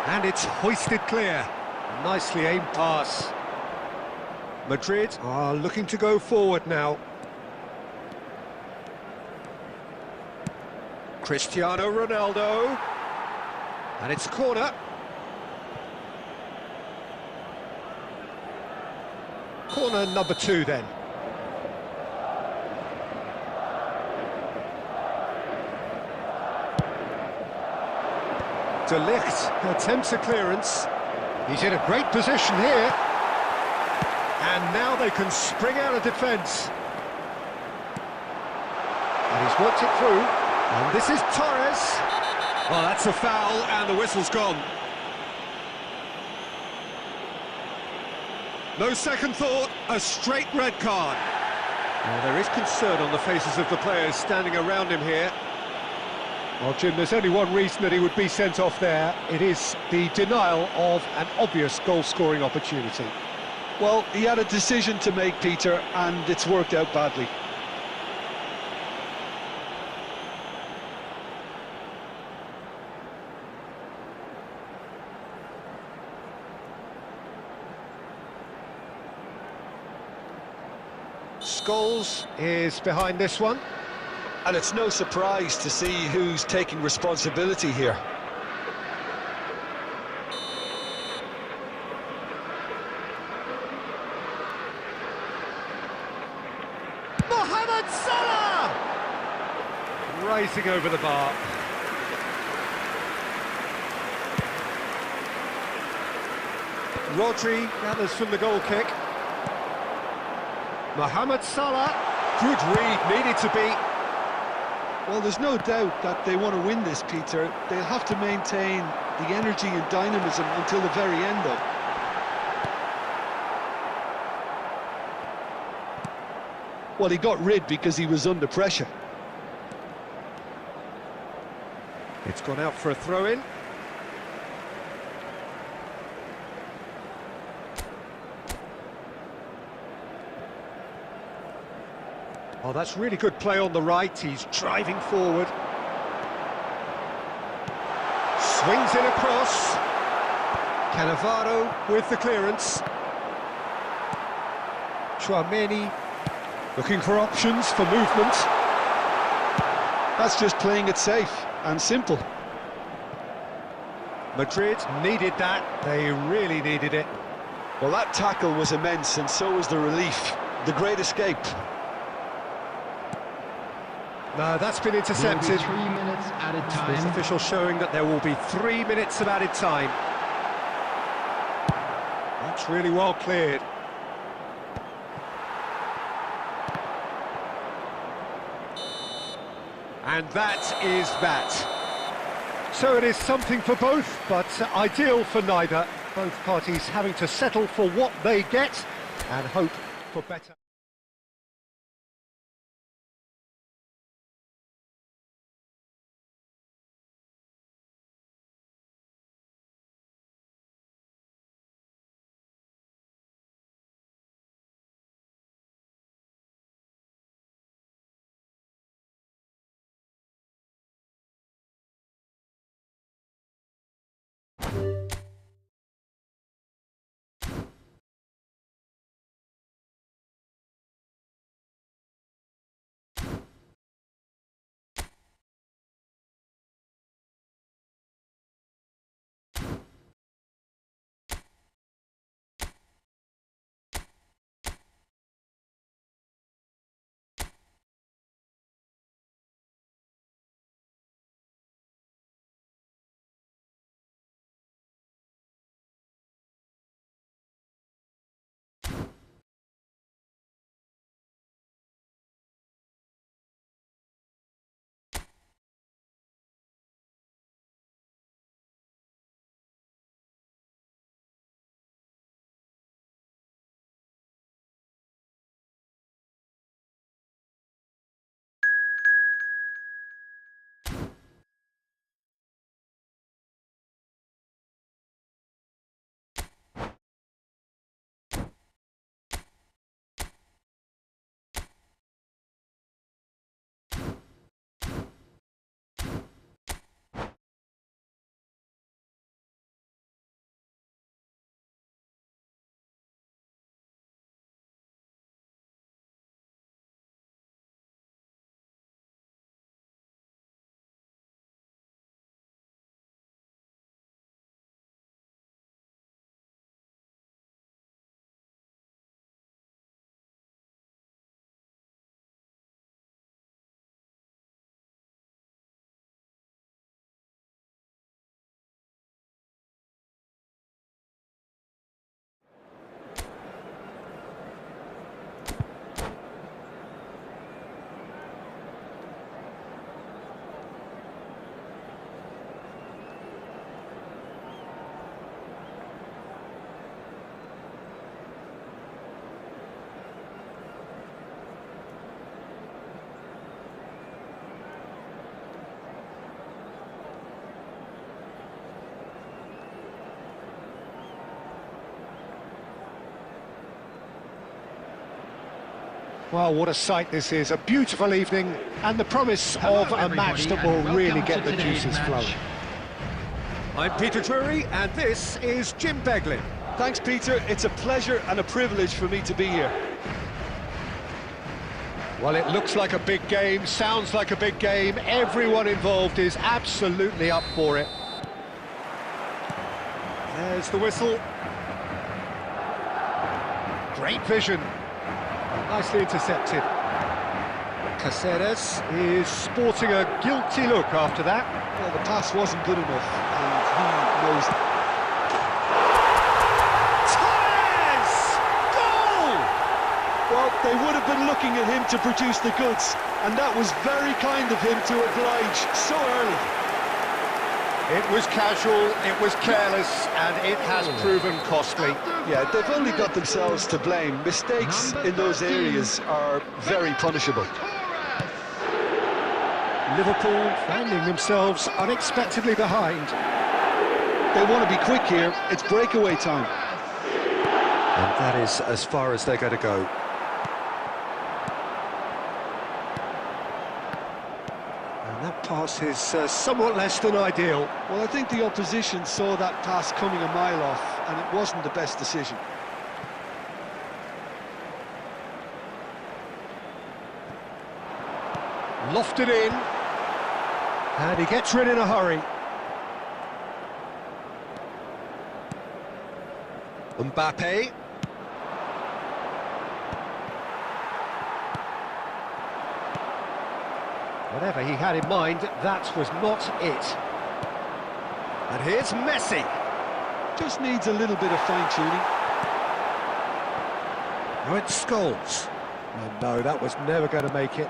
And it's hoisted clear. Nicely aimed pass. Madrid are looking to go forward now. Cristiano Ronaldo. And it's corner. Corner number 2 then. De Ligt attempts a clearance. He's in a great position here. And now they can spring out of defence. And he's worked it through. And this is Torres. Well, that's a foul, and the whistle's gone. No second thought, a straight red card. Well, there is concern on the faces of the players standing around him here. Well, Jim, there's only one reason that he would be sent off there. It is the denial of an obvious goal-scoring opportunity. Well, he had a decision to make, Peter, and it's worked out badly. Scholes is behind this one. And it's no surprise to see who's taking responsibility here. Mohamed Salah! Racing over the bar. Rodri gathers from the goal kick. Mohamed Salah, good read, needed to be. Well, there's no doubt that they want to win this, Peter. They'll have to maintain the energy and dynamism until the very end, though. Well, he got rid because he was under pressure. It's gone out for a throw-in. Oh, that's really good play on the right. He's driving forward. Swings it across. Cannavaro with the clearance. Chouameni looking for options for movement. That's just playing it safe and simple. Madrid needed that. They really needed it. Well, that tackle was immense, and so was the relief. The great escape. No, that's been intercepted. 3 minutes added There's time. official showing that there will be 3 minutes of added time. That's really well cleared. And that is that. So it is something for both, but ideal for neither. Both parties having to settle for what they get and hope for better. Well, what a sight this is. A beautiful evening and the promise of a match that will really get the juices flowing. I'm Peter Drury and this is Jim Beglin. Thanks, Peter. It's a pleasure and a privilege for me to be here. Well, it looks like a big game, sounds like a big game. Everyone involved is absolutely up for it. There's the whistle. Great vision. Nicely intercepted. Caceres is sporting a guilty look after that. Well, the pass wasn't good enough, and he knows it. Torres! Goal! Well, they would have been looking at him to produce the goods, and that was very kind of him to oblige so early. It was casual, it was careless, and it has proven costly. Yeah, they've only got themselves to blame. Mistakes in those areas are very punishable. Liverpool finding themselves unexpectedly behind. They want to be quick here. It's breakaway time. And that is as far as they're going to go. And that pass is somewhat less than ideal. Well, I think the opposition saw that pass coming a mile off, and it wasn't the best decision. Lofted in. And he gets rid in a hurry. Mbappe. Whatever he had in mind, that was not it. And here's Messi. Just needs a little bit of fine-tuning. Now it's Scholes. Oh, no, that was never going to make it.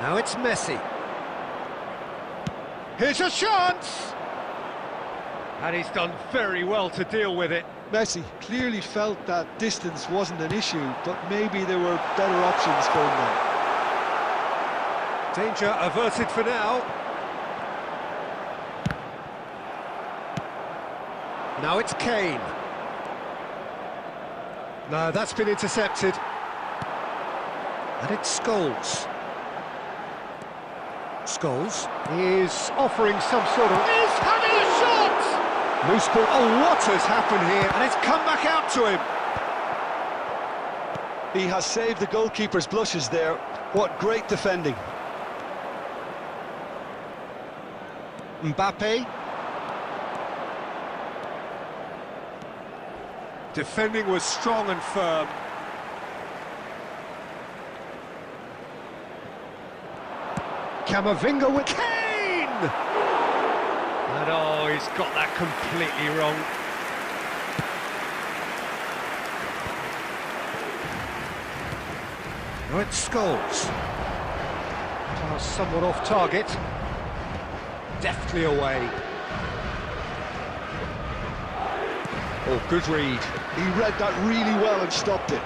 Now it's Messi. Here's a chance! And he's done very well to deal with it. Messi clearly felt that distance wasn't an issue, but maybe there were better options for him there. Danger averted for now. Now it's Kane. No, that's been intercepted. And it's Scholes. Scholes is offering some sort of... He's having a shot! Loose ball. Oh, what has happened here? And it's come back out to him. He has saved the goalkeeper's blushes there. What great defending. Mbappe. Defending was strong and firm. Camavinga with Kane! And oh, he's got that completely wrong. Now it's Scholes. Pass somewhat off target. Deftly away. Oh, good read. He read that really well and stopped it.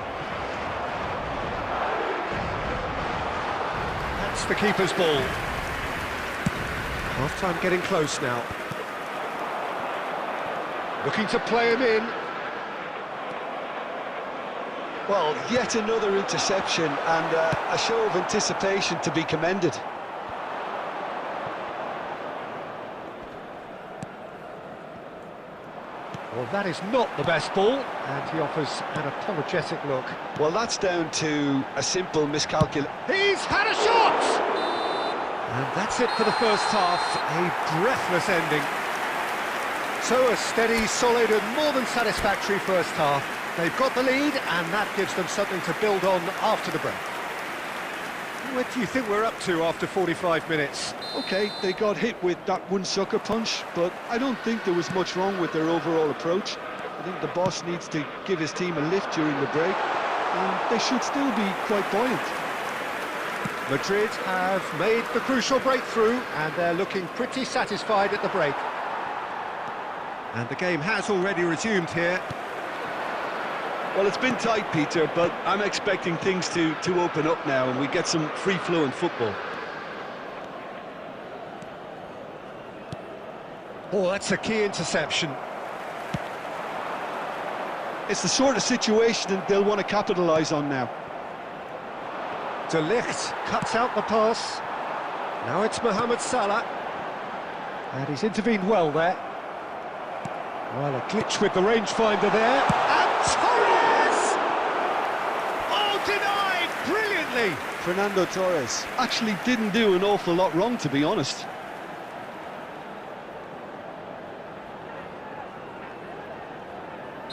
That's the keeper's ball. Half-time getting close now. Looking to play him in. Well, yet another interception and a show of anticipation to be commended. Well, that is not the best ball, and he offers an apologetic look. Well, that's down to a simple miscalculation. He's had a shot! And that's it for the first half, a breathless ending. So a steady, solid and more than satisfactory first half. They've got the lead, and that gives them something to build on after the break. What do you think we're up to after 45 minutes? Okay, they got hit with that one sucker punch, but I don't think there was much wrong with their overall approach. I think the boss needs to give his team a lift during the break, and they should still be quite buoyant. Madrid have made the crucial breakthrough, and they're looking pretty satisfied at the break. And the game has already resumed here. Well, it's been tight, Peter, but I'm expecting things to open up now and we get some free-flowing football. Oh, that's a key interception. It's the sort of situation that they'll want to capitalise on now. De Ligt cuts out the pass. Now it's Mohamed Salah. And he's intervened well there. Well, a glitch with the rangefinder there. And Torres! Oh, denied brilliantly! brilliantly. Fernando Torres actually didn't do an awful lot wrong, to be honest.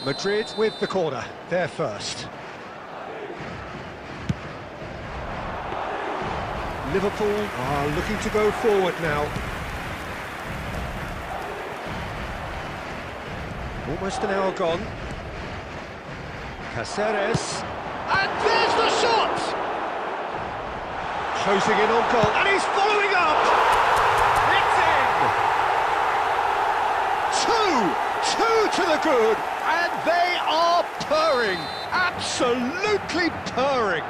Madrid with the corner, they're first. Liverpool are looking to go forward now. Almost an hour gone. Caceres, and there's the shot! Closing in on goal, and he's following up! It's in! Two to the good, and they are purring, absolutely purring.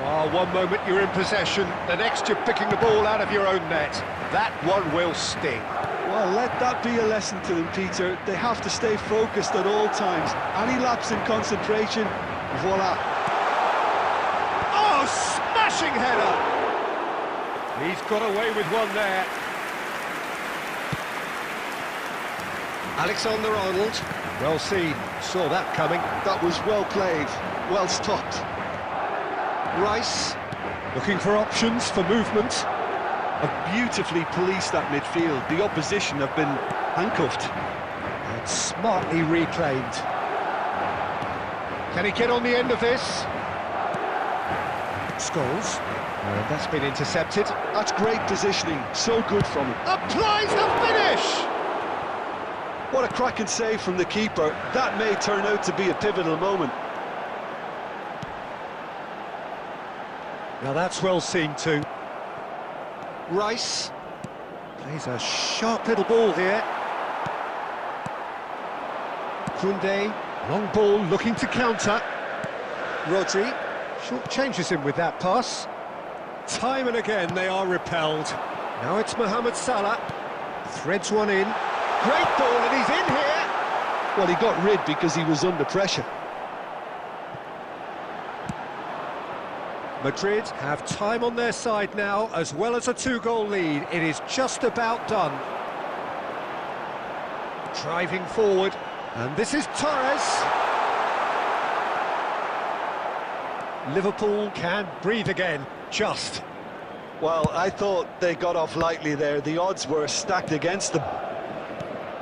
Oh, one moment you're in possession, the next you're picking the ball out of your own net. That one will sting. Well, let that be a lesson to them, Peter. They have to stay focused at all times. Any lapse in concentration, voila. Oh, smashing header! He's got away with one there. Alexander-Arnold, well seen, saw that coming. That was well played, well stopped. Rice, looking for options for movement. Have beautifully policed that midfield. The opposition have been handcuffed. And smartly reclaimed. Can he get on the end of this? Scholes. And that's been intercepted. That's great positioning. So good from him. Applies the finish! What a cracking save from the keeper. That may turn out to be a pivotal moment. Now that's well seen too. Rice plays a sharp little ball here. Koundé, long ball looking to counter. Rodri short changes him with that pass. Time and again they are repelled. Now it's Mohamed Salah. Threads one in. Great ball and he's in here. Well, he got rid because he was under pressure. Madrid have time on their side now, as well as a two-goal lead. It is just about done. Driving forward, and this is Torres. Liverpool can breathe again, just. Well, I thought they got off lightly there. The odds were stacked against them.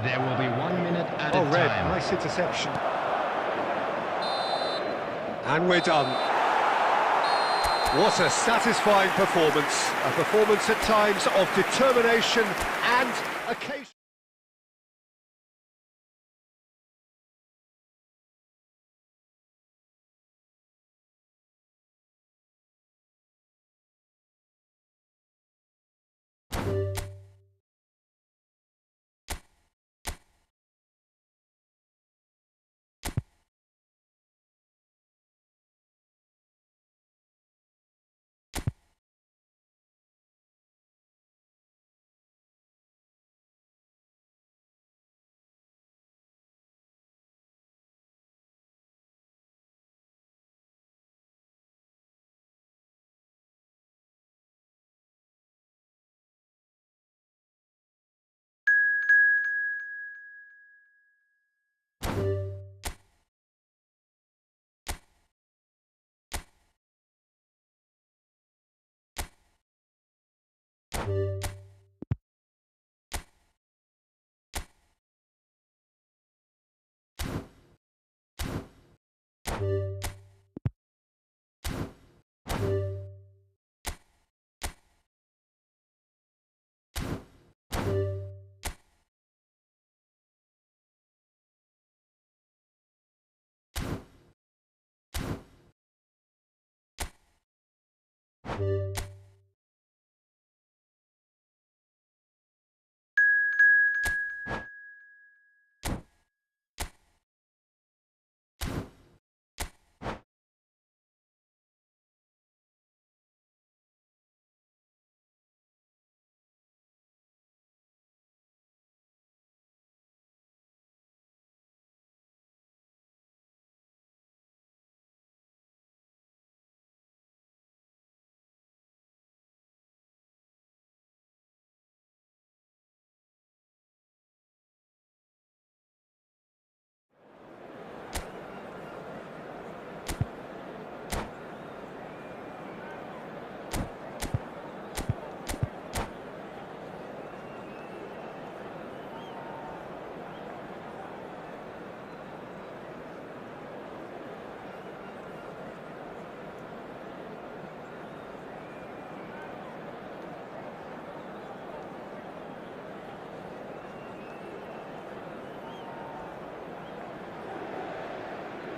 There will be 1 minute added Oh, red, time. nice interception. And we're done. What a satisfying performance. A performance at times of determination and occasion.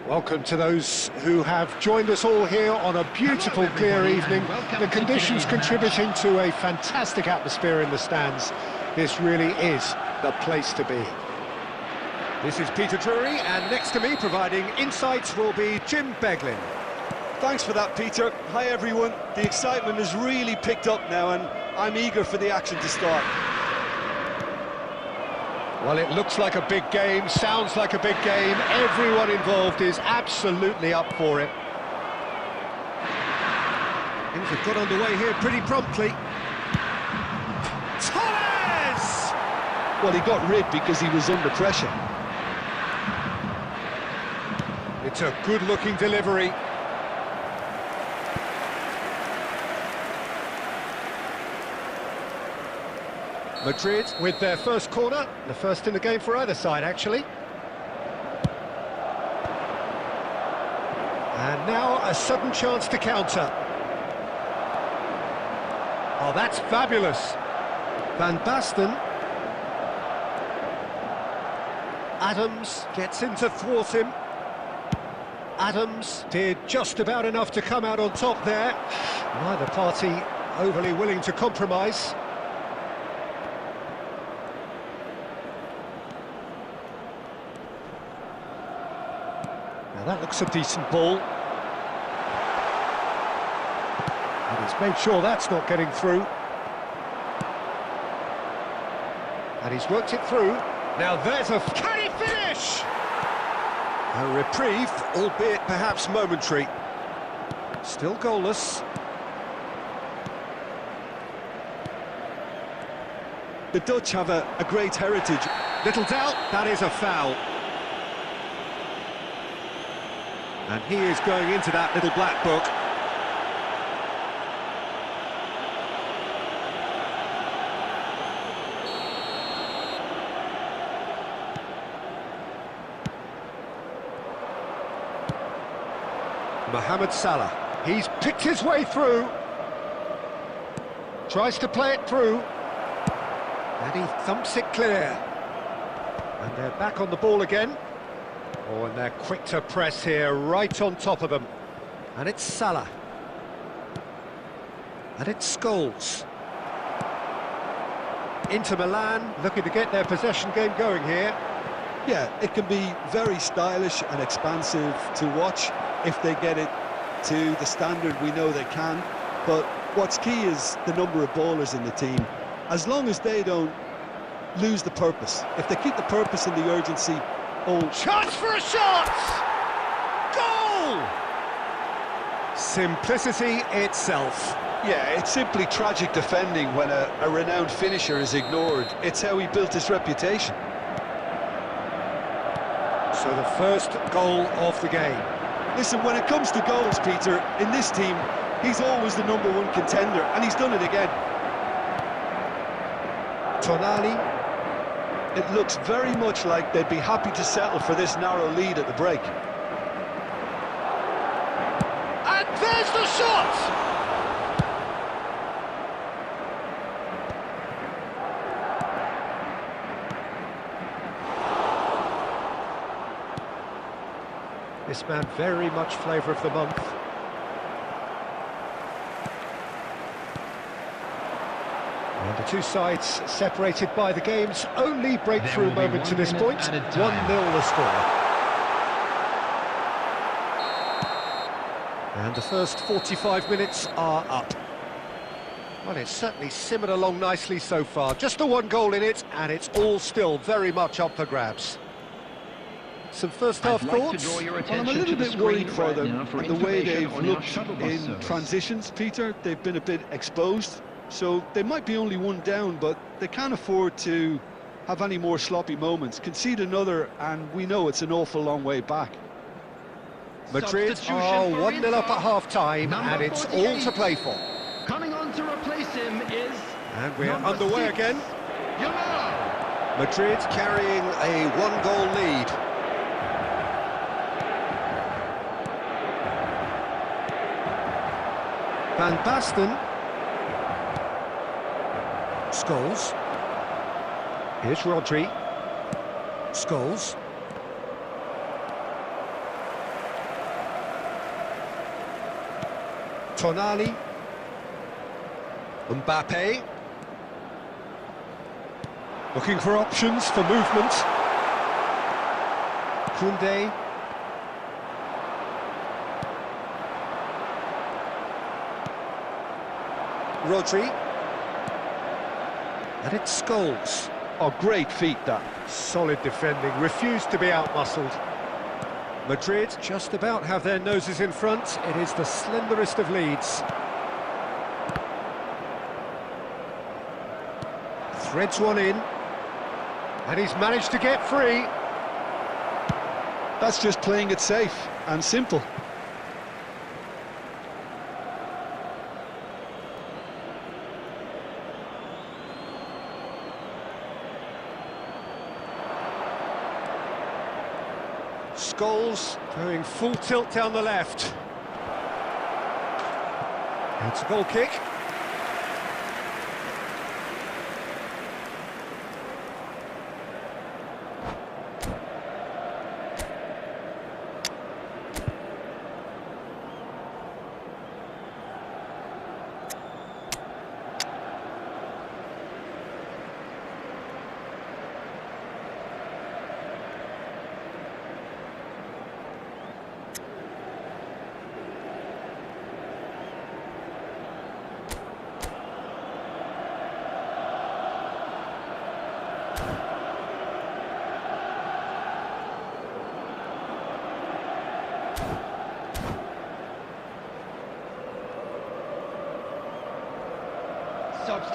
Welcome to those who have joined us all here on a beautiful, clear evening. The conditions contributing to a fantastic atmosphere in the stands. This really is the place to be. This is Peter Drury, and next to me, providing insights, will be Jim Beglin. Thanks for that, Peter. Hi, everyone. The excitement has really picked up now, and I'm eager for the action to start. Well, it looks like a big game, sounds like a big game. Everyone involved is absolutely up for it. Things have got underway here pretty promptly. Torres! Well, he got rid because he was under pressure. It's a good-looking delivery. Madrid with their first corner, the first in the game for either side, actually. And now a sudden chance to counter. Oh, that's fabulous. Van Basten. Adams gets in to thwart him. Adams did just about enough to come out on top there. Neither party overly willing to compromise. Now that looks a decent ball. And he's made sure that's not getting through. And he's worked it through. Now there's a... Can he finish? A reprieve, albeit perhaps momentary. Still goalless. The Dutch have a great heritage. Little doubt, that is a foul. And he is going into that little black book. Mohamed Salah, he's picked his way through. Tries to play it through. And he thumps it clear. And they're back on the ball again. Oh, and they're quick to press here, right on top of them. And it's Salah. And it's Scholes. Inter Milan looking to get their possession game going here. Yeah, it can be very stylish and expansive to watch if they get it to the standard we know they can. But what's key is the number of ballers in the team. As long as they don't lose the purpose, if they keep the purpose and the urgency. Oh, chance for a shot! Goal! Simplicity itself. Yeah, it's simply tragic defending when a renowned finisher is ignored. It's how he built his reputation. So the first goal of the game. Listen, when it comes to goals, Peter, in this team, he's always the #1 contender, and he's done it again. Tonali. It looks very much like they'd be happy to settle for this narrow lead at the break. And there's the shot! This man very much flavour of the month. And the two sides separated by the game's only breakthrough moment to this point. 1-0 the score. And the first 45 minutes are up. Well, it's certainly simmered along nicely so far. Just the one goal in it, and it's all still very much up for grabs. Some first-half thoughts? Well, I'm a little bit worried for them, and the way they've looked in transitions, Peter. They've been a bit exposed. So they might be only one down, but they can't afford to have any more sloppy moments. Concede another, and we know it's an awful long way back. Madrid are 1-0 up at half-time, and it's all to play for. Coming on to replace him is... And we're underway 6, again. Yamal. Madrid carrying a one-goal lead. Van Basten. Scholes. Here's Rodri. Scholes. Tonali. Mbappe. Looking for options for movement. Koundé. Rodri. And it's Scholes. Oh, great feat, that. Solid defending, refused to be outmuscled. Madrid just about have their noses in front. It is the slenderest of leads. Threads one in. And he's managed to get free. That's just playing it safe and simple. Scholes going full tilt down the left. It's a goal kick.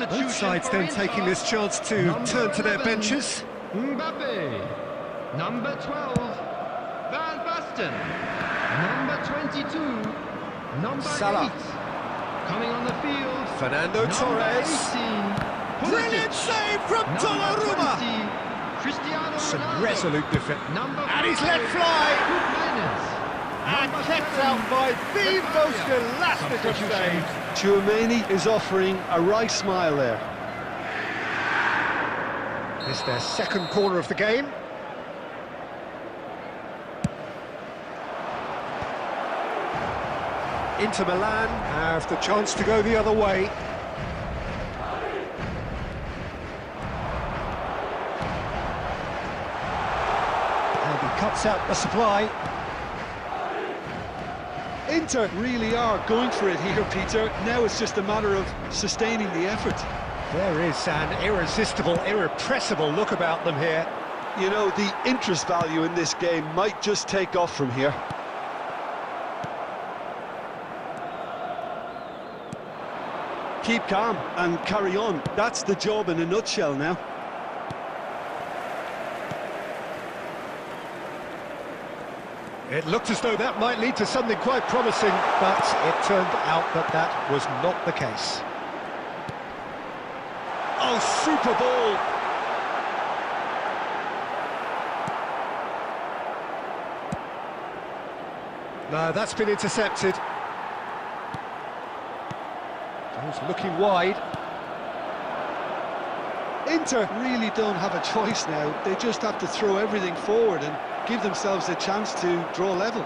Both sides then taking this chance to turn to their benches. Mbappe. Number 12, Van Basten. Number 22, number Salah. 8. Coming on the field, Fernando number Torres. 18, Brilliant save from number Donnarumma. 20, Cristiano Some Ronaldo. resolute defense. Number And he's 5, let fly. Gutierrez. And Number kept 7, out by the most Zakaria. elastic of Substitution. saves. Tchouameni is offering a wry smile there. It's their second corner of the game. Inter Milan have the chance to go the other way. And he cuts out the supply. Inter really are going for it here, Peter. Now it's just a matter of sustaining the effort. There is an irresistible, irrepressible look about them here. You know, the interest value in this game might just take off from here. Keep calm and carry on. That's the job in a nutshell now. It looked as though that might lead to something quite promising, but it turned out that that was not the case. Oh, super ball! No, that's been intercepted. He's looking wide. Inter really don't have a choice now. They just have to throw everything forward and give themselves a chance to draw level.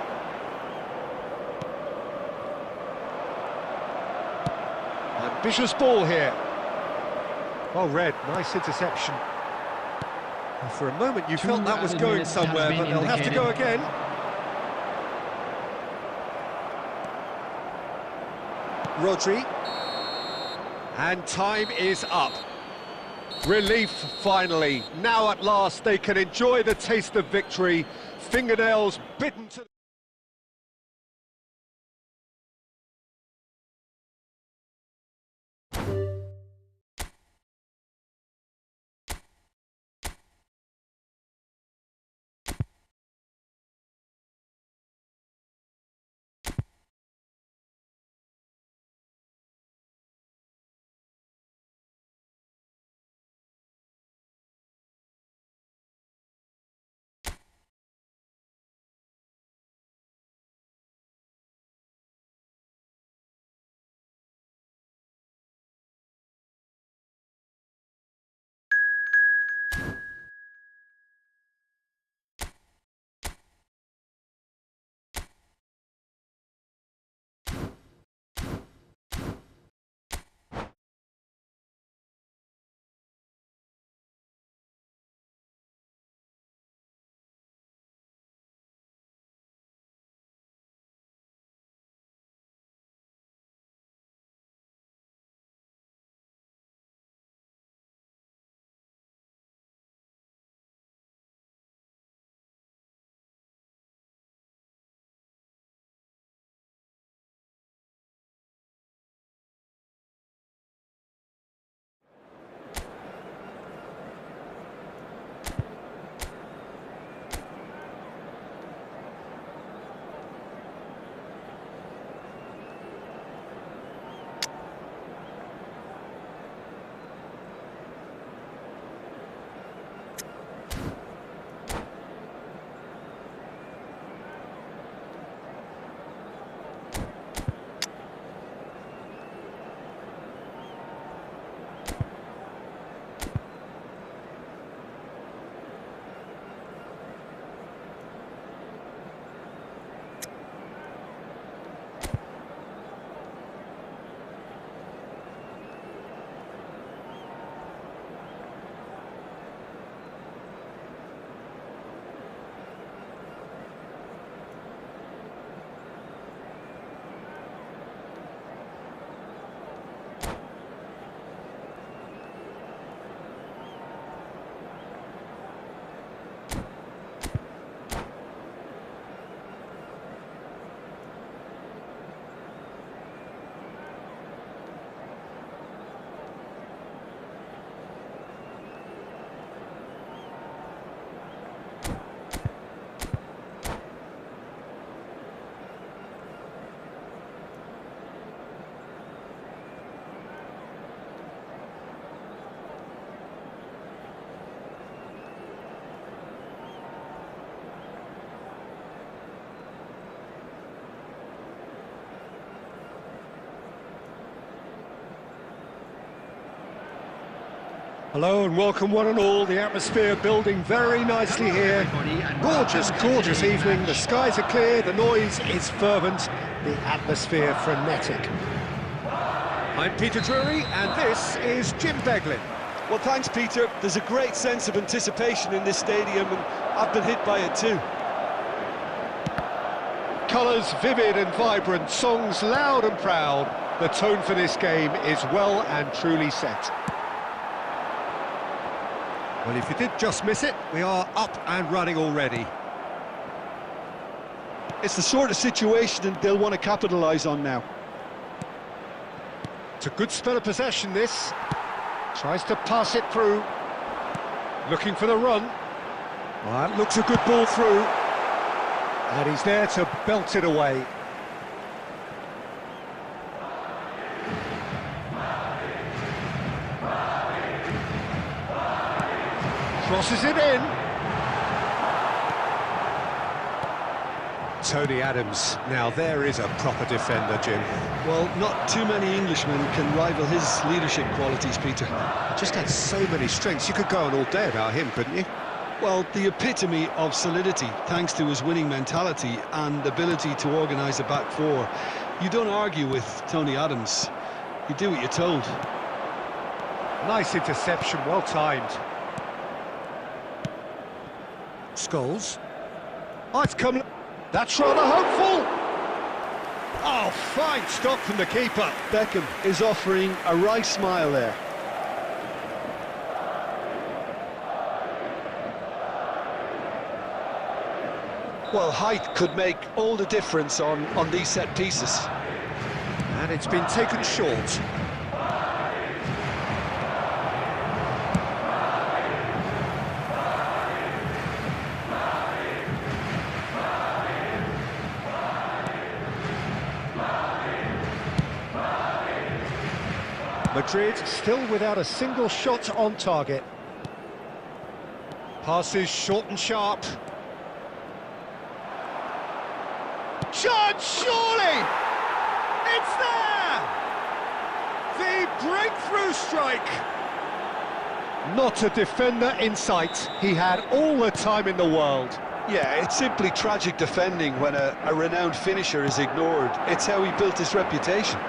Ambitious ball here. Well read, nice interception. And for a moment you felt that was going somewhere, but they'll have to go again. Rodri. And time is up. Relief, finally. Now at last they can enjoy the taste of victory. Fingernails bitten to... Hello and welcome one and all. The atmosphere building very nicely here. Gorgeous, gorgeous evening. The skies are clear, the noise is fervent, the atmosphere frenetic. I'm Peter Drury and this is Jim Beglin. Well, thanks, Peter. There's a great sense of anticipation in this stadium, and I've been hit by it too. Colours vivid and vibrant, songs loud and proud. The tone for this game is well and truly set. Well, if you did just miss it, we are up and running already. It's the sort of situation they'll want to capitalise on now. It's a good spell of possession, this. Tries to pass it through. Looking for the run. Well, that looks a good ball through. And he's there to belt it away. Crosses it in. Tony Adams. Now there is a proper defender, Jim. Well, not too many Englishmen can rival his leadership qualities, Peter. Just had so many strengths. You could go on all day about him, couldn't you? Well, the epitome of solidity, thanks to his winning mentality and ability to organise a back four. You don't argue with Tony Adams. You do what you're told. Nice interception, well timed. Scholes. Oh, it's come. That's rather hopeful. Oh, fine stop from the keeper. Beckham is offering a wry smile there. Well, height could make all the difference on these set pieces. And it's been taken short. Madrid still without a single shot on target. Passes short and sharp. Chance, surely! It's there! The breakthrough strike! Not a defender in sight. He had all the time in the world. Yeah, it's simply tragic defending when a renowned finisher is ignored. It's how he built his reputation.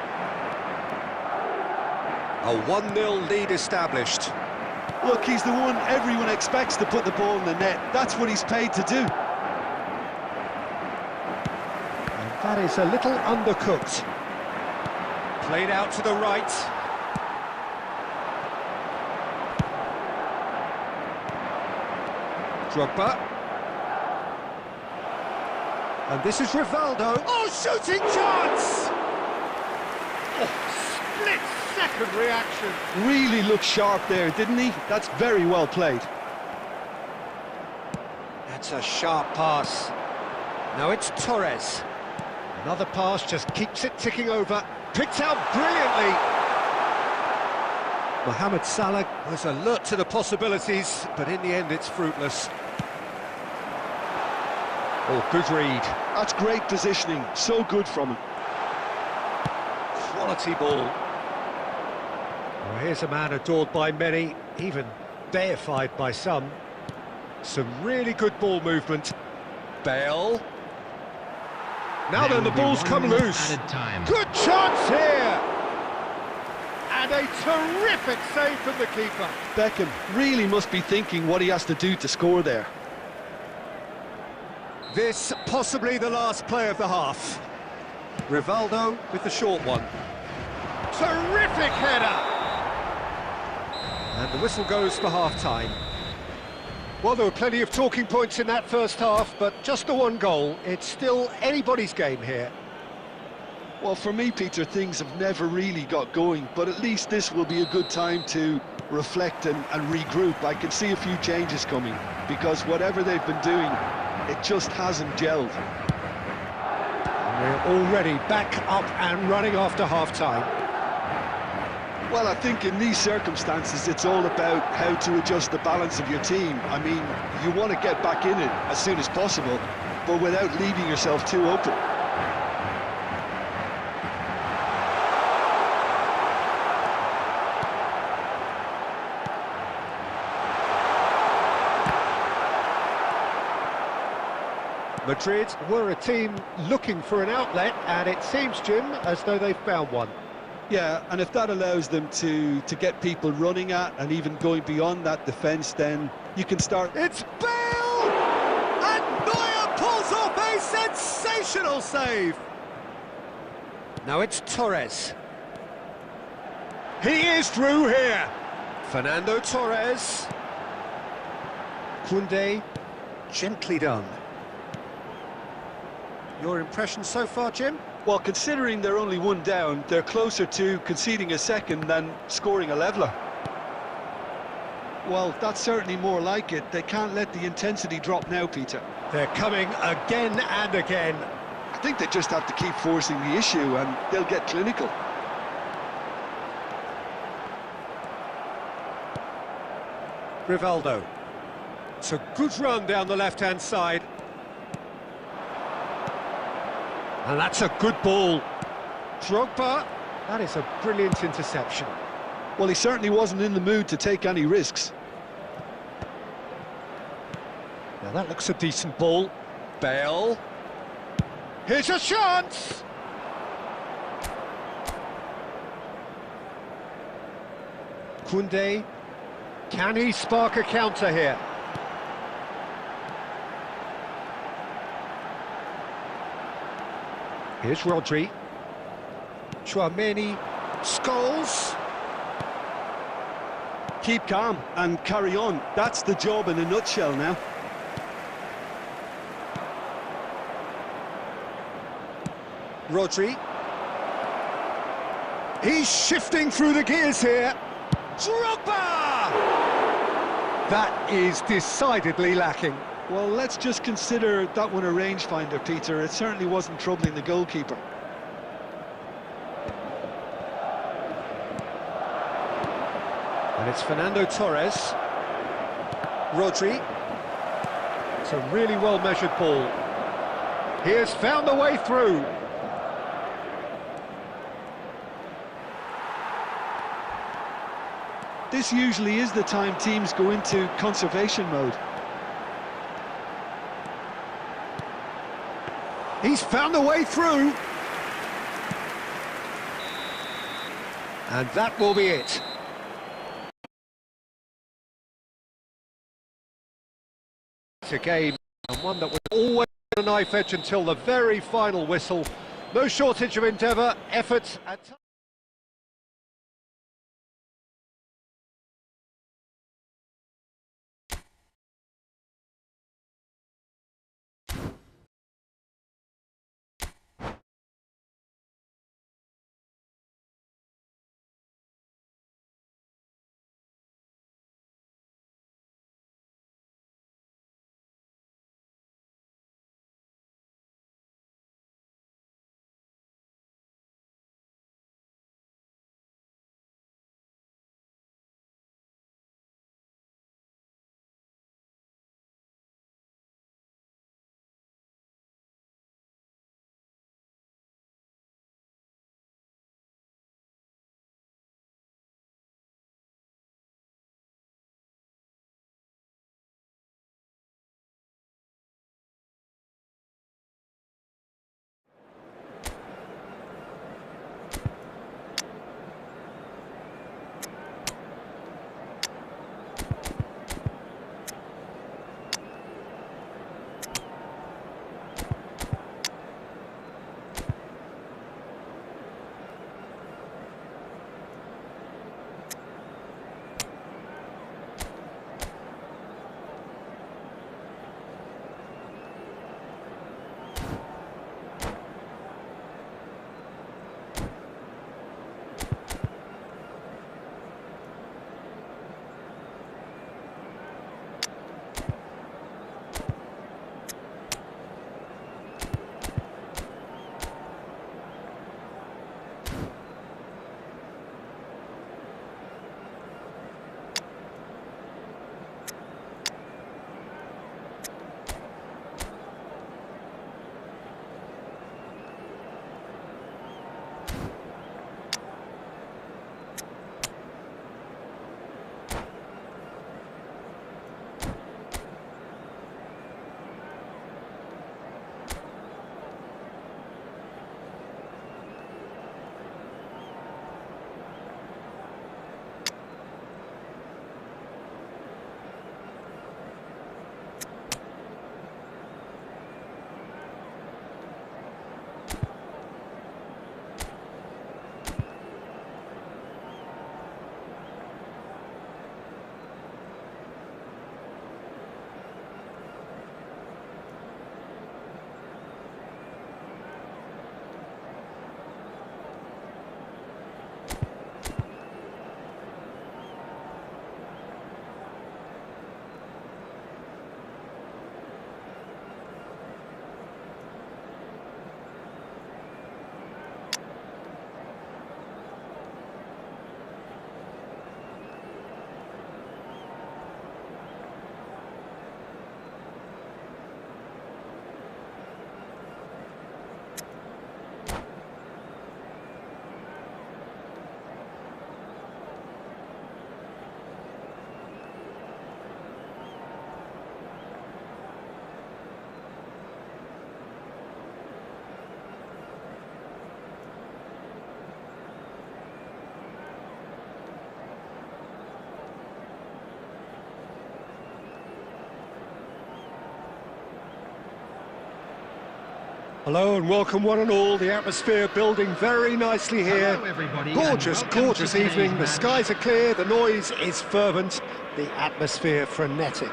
A 1-0 lead established. Look, he's the one everyone expects to put the ball in the net. That's what he's paid to do. And that is a little undercooked. Played out to the right. Drogba. And this is Rivaldo. Oh, shooting chance! Oh, split-second reaction. Really looked sharp there, didn't he? That's very well played. That's a sharp pass. Now it's Torres. Another pass just keeps it ticking over. Picked out brilliantly. Mohamed Salah was alert to the possibilities, but in the end it's fruitless. Oh, good read. That's great positioning. So good from him. Quality ball. Well, here's a man adored by many, even deified by some. Some really good ball movement. Bale. Now then, the ball's come loose. Good chance here! And a terrific save from the keeper. Beckham really must be thinking what he has to do to score there. This possibly the last play of the half. Rivaldo with the short one. Terrific header! And the whistle goes for half-time. Well, there were plenty of talking points in that first half, but just the one goal. It's still anybody's game here. Well, for me, Peter, things have never really got going, but at least this will be a good time to reflect and regroup. I can see a few changes coming, because whatever they've been doing, it just hasn't gelled. We're already back up and running after half-time. Well, I think in these circumstances, it's all about how to adjust the balance of your team. I mean, you want to get back in it as soon as possible, but without leaving yourself too open. Madrid were a team looking for an outlet, and it seems, Jim, as though they've found one. Yeah, and if that allows them to get people running at and even going beyond that defence, then you can start... It's Bale! And Neuer pulls off a sensational save! Now it's Torres. He is through here! Fernando Torres. Koundé, gently done. Your impression so far, Jim? Well, considering they're only one down, they're closer to conceding a second than scoring a leveller. Well, that's certainly more like it. They can't let the intensity drop now, Peter. They're coming again and again. I think they just have to keep forcing the issue and they'll get clinical. Rivaldo. It's a good run down the left-hand side. And that's a good ball. Drogba, that is a brilliant interception. Well, he certainly wasn't in the mood to take any risks. Now that looks a decent ball. Bale. Here's a chance! Koundé. Can he spark a counter here? Here's Rodri. Chouameni. Scholes. Keep calm and carry on. That's the job in a nutshell now. Rodri. He's shifting through the gears here. Drogba! That is decidedly lacking. Well, let's just consider that one a rangefinder, Peter. It certainly wasn't troubling the goalkeeper. And it's Fernando Torres. Rodri. It's a really well-measured ball. He has found the way through. This usually is the time teams go into conservation mode. He's found the way through. And that will be it. It's a game, and one that was always a knife edge until the very final whistle. No shortage of endeavour, effort and... Hello and welcome one and all. The atmosphere building very nicely here. Hello, everybody, Gorgeous, and welcome gorgeous to today's evening. The match. skies are clear, the noise is fervent, the atmosphere frenetic.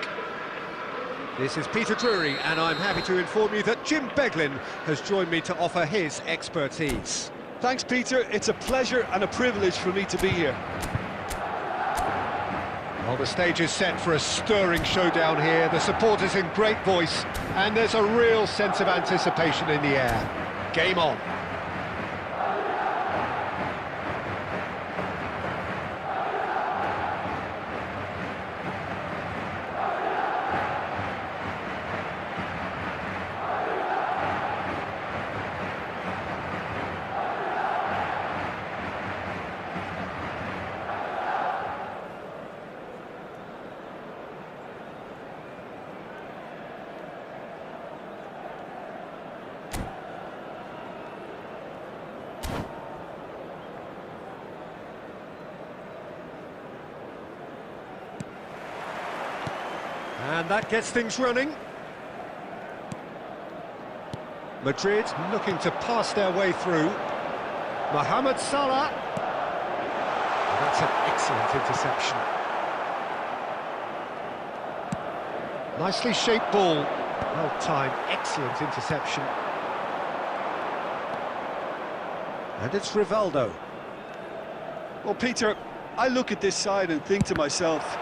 This is Peter Drury, and I'm happy to inform you that Jim Beglin has joined me to offer his expertise. Thanks, Peter. It's a pleasure and a privilege for me to be here. Well, the stage is set for a stirring showdown here. The supporters in great voice, and there's a real sense of anticipation in the air. Game on. And that gets things running. Madrid looking to pass their way through. Mohamed Salah. That's an excellent interception. Nicely shaped ball. Well timed, excellent interception. And it's Rivaldo. Well, Peter, I look at this side and think to myself,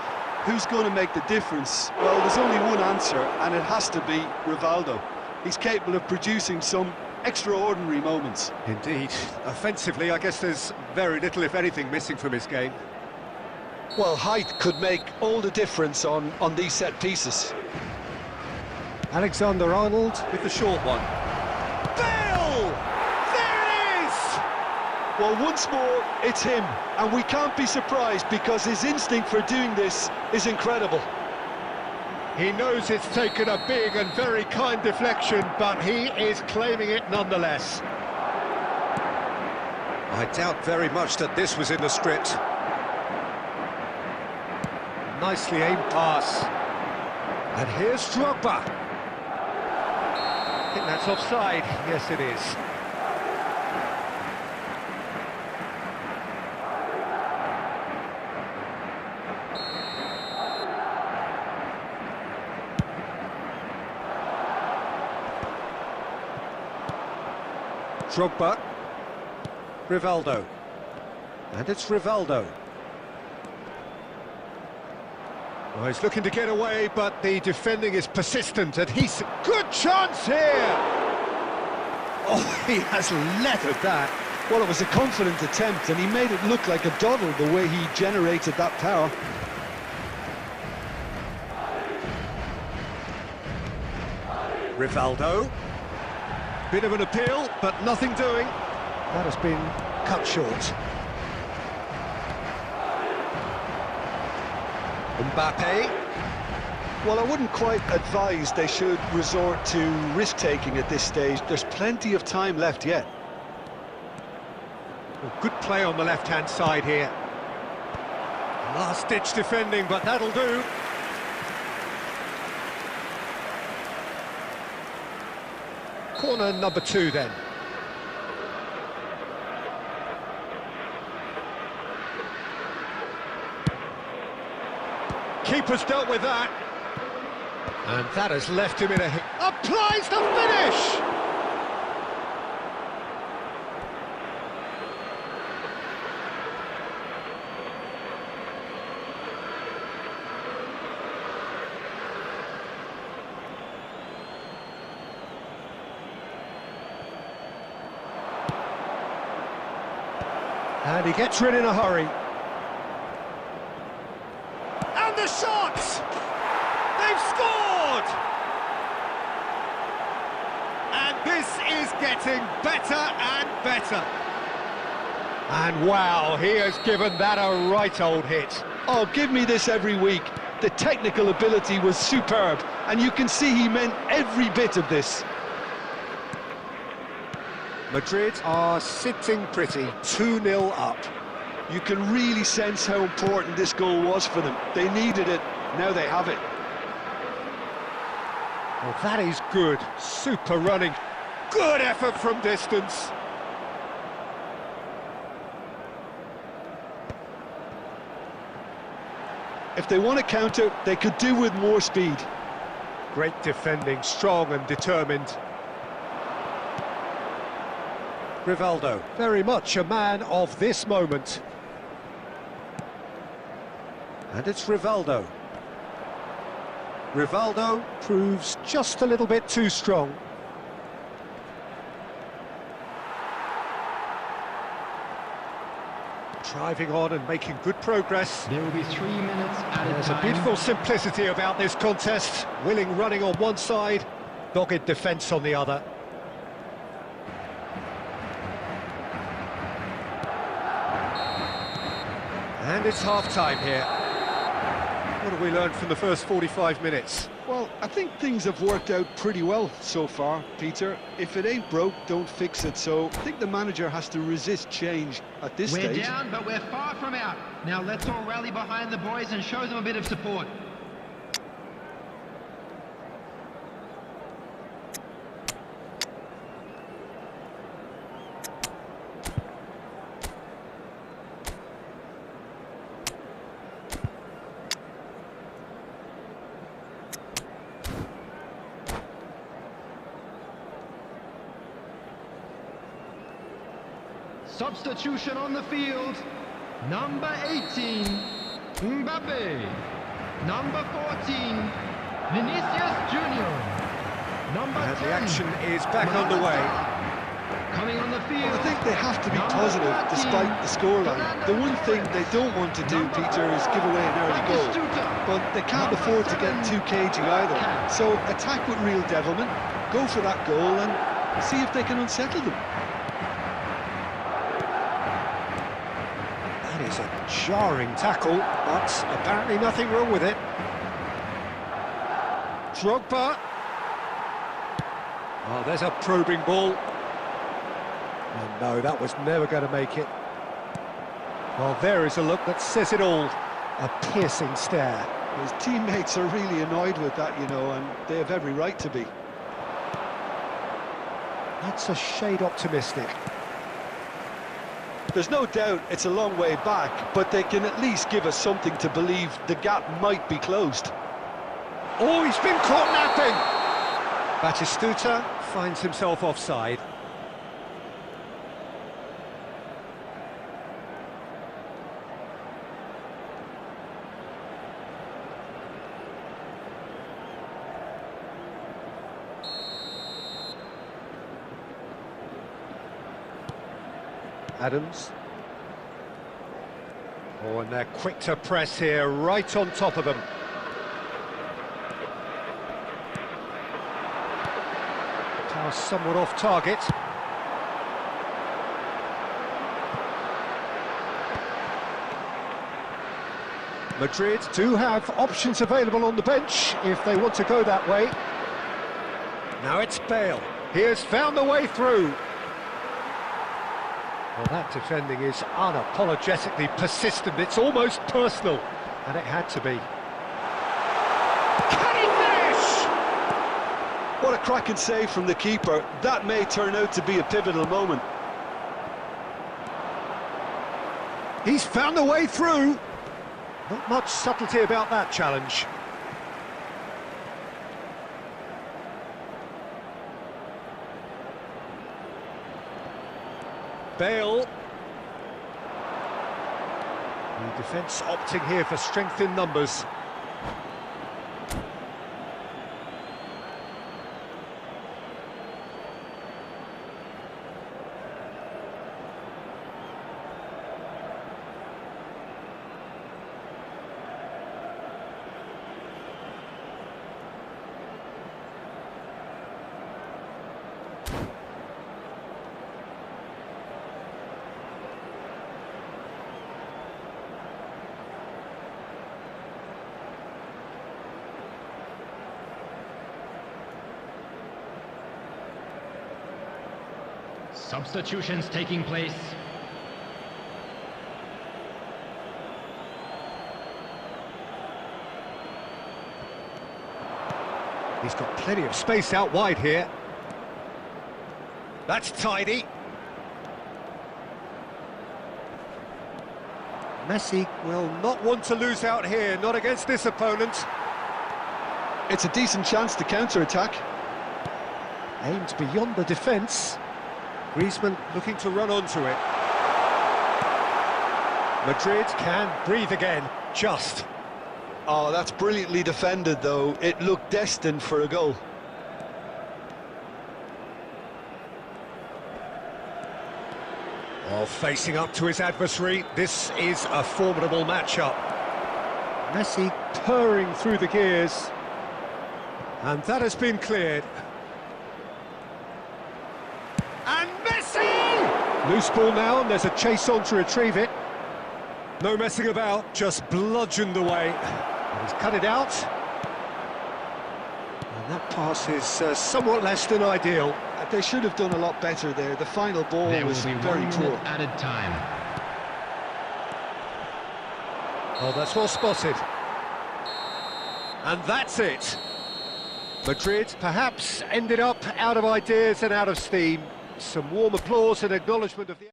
who's going to make the difference? Well, there's only one answer, and it has to be Rivaldo. He's capable of producing some extraordinary moments. Indeed. Offensively, I guess there's very little, if anything, missing from his game. Well, height could make all the difference on these set pieces. Alexander-Arnold with the short one. Bale! There it is! Well, once more, it's him, and we can't be surprised because his instinct for doing this is incredible. He knows it's taken a big and very kind deflection, but he is claiming it nonetheless. I doubt very much that this was in the script. Nicely aimed pass. And here's Drogba. I think that's offside. Yes, it is. Drogba, Rivaldo, and it's Rivaldo. Well, he's looking to get away, but the defending is persistent, and he's... Good chance here! Oh, he has leathered that. Well, it was a confident attempt, and he made it look like a doddle the way he generated that power. Rivaldo. Bit of an appeal, but nothing doing. That has been cut short. Mbappe. Well, I wouldn't quite advise they should resort to risk-taking at this stage. There's plenty of time left yet. Well, good play on the left-hand side here. Last-ditch defending, but that'll do. Corner number 2 then. Keeper's dealt with that. And that has left him in a hit. Applies the finish! And he gets rid in a hurry. And the shot! They've scored! And this is getting better and better. And wow, he has given that a right old hit. Oh, give me this every week. The technical ability was superb, and you can see he meant every bit of this. Madrid are sitting pretty, 2-0 up. You can really sense how important this goal was for them. They needed it, now they have it. Well, that is good, super running. Good effort from distance. If they want to counter, they could do with more speed. Great defending, strong and determined. Rivaldo, very much a man of this moment. And it's Rivaldo. Rivaldo proves just a little bit too strong. Driving on and making good progress. There will be 3 minutes at a There's time. a beautiful simplicity about this contest. Willing running on one side, dogged defence on the other. And it's half-time here. What have we learned from the first 45 minutes? Well, I think things have worked out pretty well so far, Peter. If it ain't broke, don't fix it. So I think the manager has to resist change at this We're stage. down, but we're far from out. Now let's all rally behind the boys and show them a bit of support. Substitution on the field. Number 18, Mbappe. Number 14, Vinicius Junior. Number And 10, the action is back Mohamed underway. Salah. Coming on the field. I think they have to be Number positive 13, despite the scoreline. The one thing they don't want to do, Peter, is give away an early goal. But they can't afford to get too cagey either. So attack with real devilment, go for that goal and see if they can unsettle them. That is a jarring tackle, but apparently nothing wrong with it. Drogba. Oh, there's a probing ball. Oh no, that was never going to make it. Well, there is a look that says it all. A piercing stare. His teammates are really annoyed with that, you know, and they have every right to be. That's a shade optimistic. There's no doubt it's a long way back, but they can at least give us something to believe the gap might be closed. Oh, he's been caught napping! Batistuta finds himself offside. Adams. Oh, and they're quick to press here, right on top of them. Pass somewhat off target. Madrid do have options available on the bench if they want to go that way. Now it's Bale. He has found the way through. Well, that defending is unapologetically persistent. It's almost personal, and it had to be. Can he finish? What a cracking save from the keeper. That may turn out to be a pivotal moment. He's found the way through. Not much subtlety about that challenge. Bale. The defence opting here for strength in numbers. Substitutions taking place. He's got plenty of space out wide here. That's tidy. Messi will not want to lose out here, not against this opponent. It's a decent chance to counter-attack. Aimed beyond the defence. Griezmann looking to run onto it. Madrid can breathe again, just. Oh, that's brilliantly defended, though. It looked destined for a goal. While facing up to his adversary, this is a formidable matchup. Messi purring through the gears. And that has been cleared. And Messi! Loose ball now, and there's a chase on to retrieve it. No messing about, just bludgeoned away. And he's cut it out. And that pass is somewhat less than ideal. They should have done a lot better there. The final ball was very poor. Added time. Oh, that's well spotted. And that's it. Madrid perhaps ended up out of ideas and out of steam. Some warm applause and acknowledgement of the...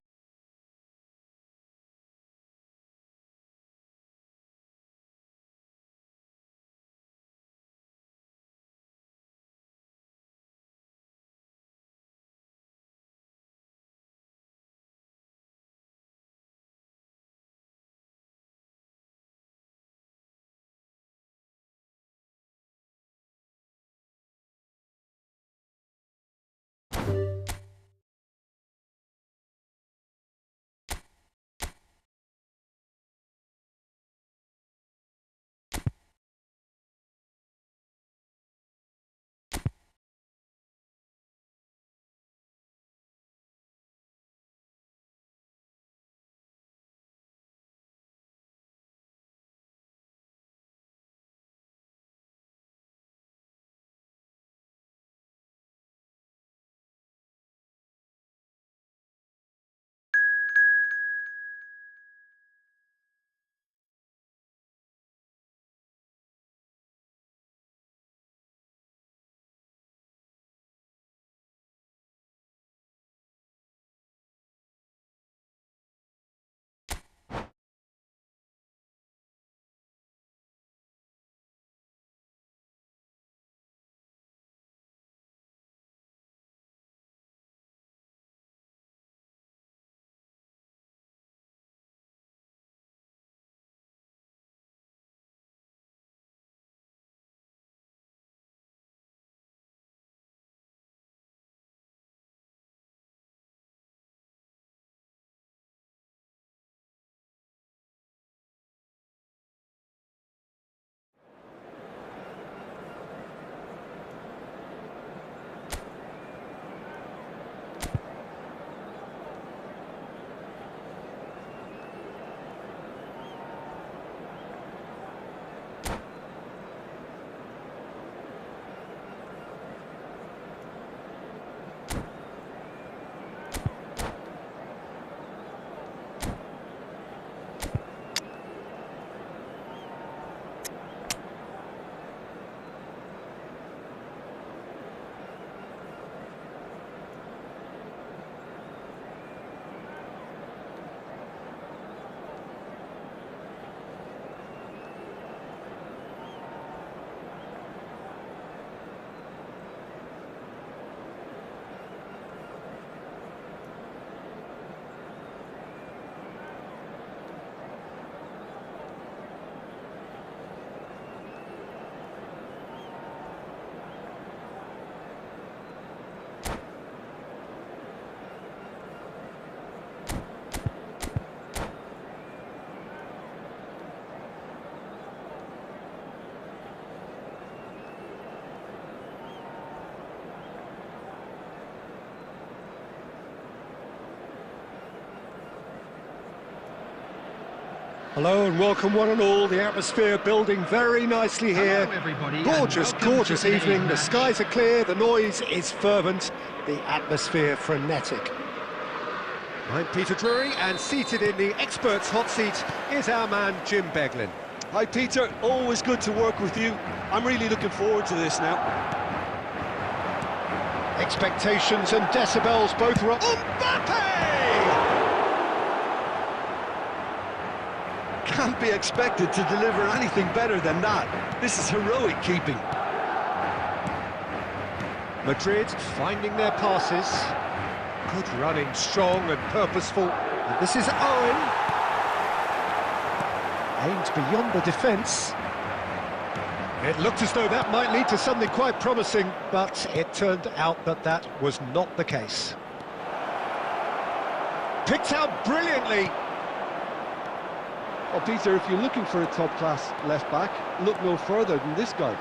Hello and welcome one and all. The atmosphere building very nicely here. Hello, everybody, Gorgeous, gorgeous evening. The skies are clear, the noise is fervent, the atmosphere frenetic. I'm Peter Drury, and seated in the experts' hot seat is our man Jim Beglin. Hi Peter, always good to work with you. I'm really looking forward to this now. Expectations and decibels both were... Mbappe! Can't be expected to deliver anything better than that. This is heroic keeping. Madrid finding their passes. Good running, strong and purposeful. And this is Owen. Aimed beyond the defence. It looked as though that might lead to something quite promising, but it turned out that that was not the case. Picked out brilliantly. Well, Peter, if you're looking for a top-class left-back, look no further than this guy.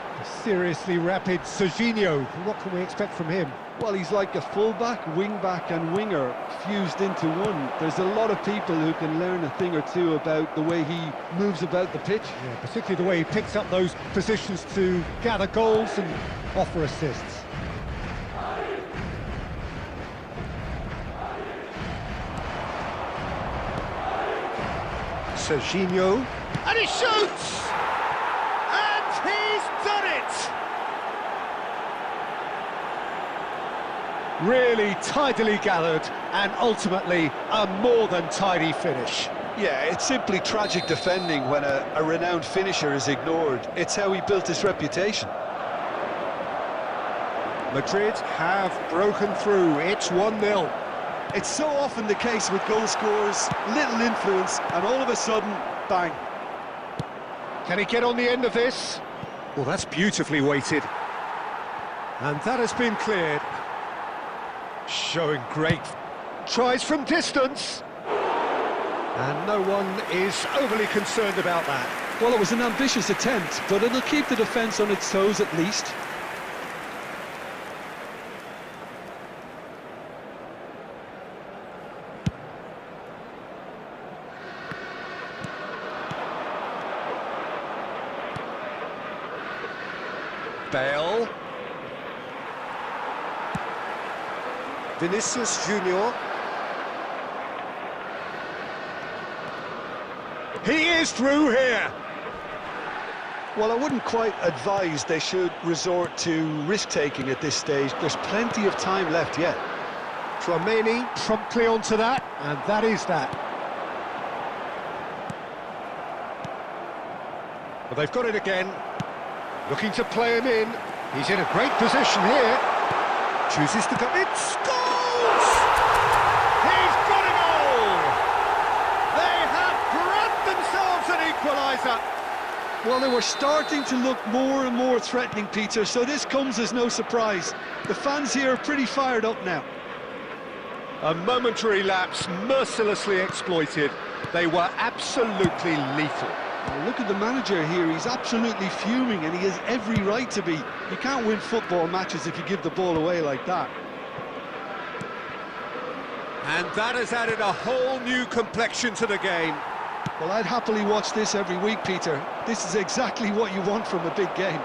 Seriously rapid Serginho. What can we expect from him? Well, he's like a full-back, wing-back and winger fused into one. There's a lot of people who can learn a thing or two about the way he moves about the pitch. Yeah, particularly the way he picks up those positions to gather goals and offer assists. Serginho, and he shoots! And he's done it! Really tidily gathered, and ultimately a more than tidy finish. Yeah, it's simply tragic defending when a renowned finisher is ignored. It's how he built his reputation. Madrid have broken through. It's 1-0. It's so often the case with goal scorers, little influence, and all of a sudden, bang. Can he get on the end of this? Well, that's beautifully weighted. And that has been cleared. Showing great tries from distance. And no one is overly concerned about that. Well, it was an ambitious attempt, but it'll keep the defence on its toes at least. Bale. Vinicius Junior. He is through here. Well, I wouldn't quite advise they should resort to risk-taking at this stage. There's plenty of time left yet. Tchouameni promptly onto that, and that is that. Well, they've got it again. Looking to play him in. He's in a great position here. Chooses to go. It scores! He's got a goal! They have brought themselves an equaliser. Well, they were starting to look more and more threatening, Peter, so this comes as no surprise. The fans here are pretty fired up now. A momentary lapse, mercilessly exploited. They were absolutely lethal. Well, look at the manager here, he's absolutely fuming and he has every right to be. You can't win football matches if you give the ball away like that. And that has added a whole new complexion to the game. Well, I'd happily watch this every week, Peter. This is exactly what you want from a big game.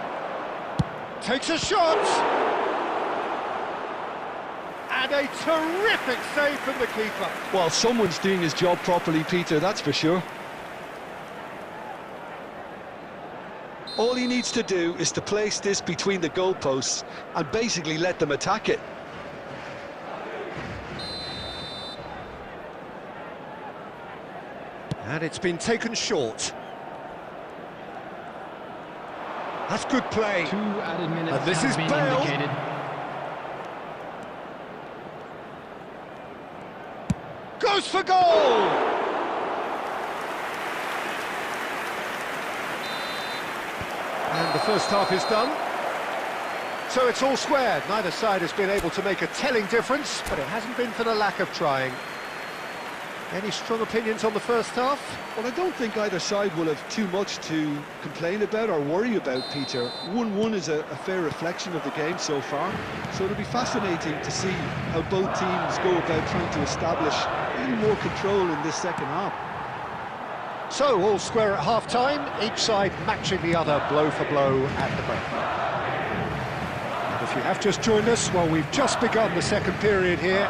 Takes a shot! And a terrific save from the keeper. Well, someone's doing his job properly, Peter, that's for sure. All he needs to do is to place this between the goalposts and basically let them attack it. And it's been taken short. That's good play. 2 added minutes And this have is been Bale. indicated. Goes for goal! And the first half is done. So it's all squared. Neither side has been able to make a telling difference, but it hasn't been for the lack of trying. Any strong opinions on the first half? Well, I don't think either side will have too much to complain about or worry about, Peter. 1-1 is a fair reflection of the game so far, so it'll be fascinating to see how both teams go about trying to establish a little more control in this second half. So, all square at half-time, each side matching the other blow for blow at the break. And if you have just joined us, well, we've just begun the second period here.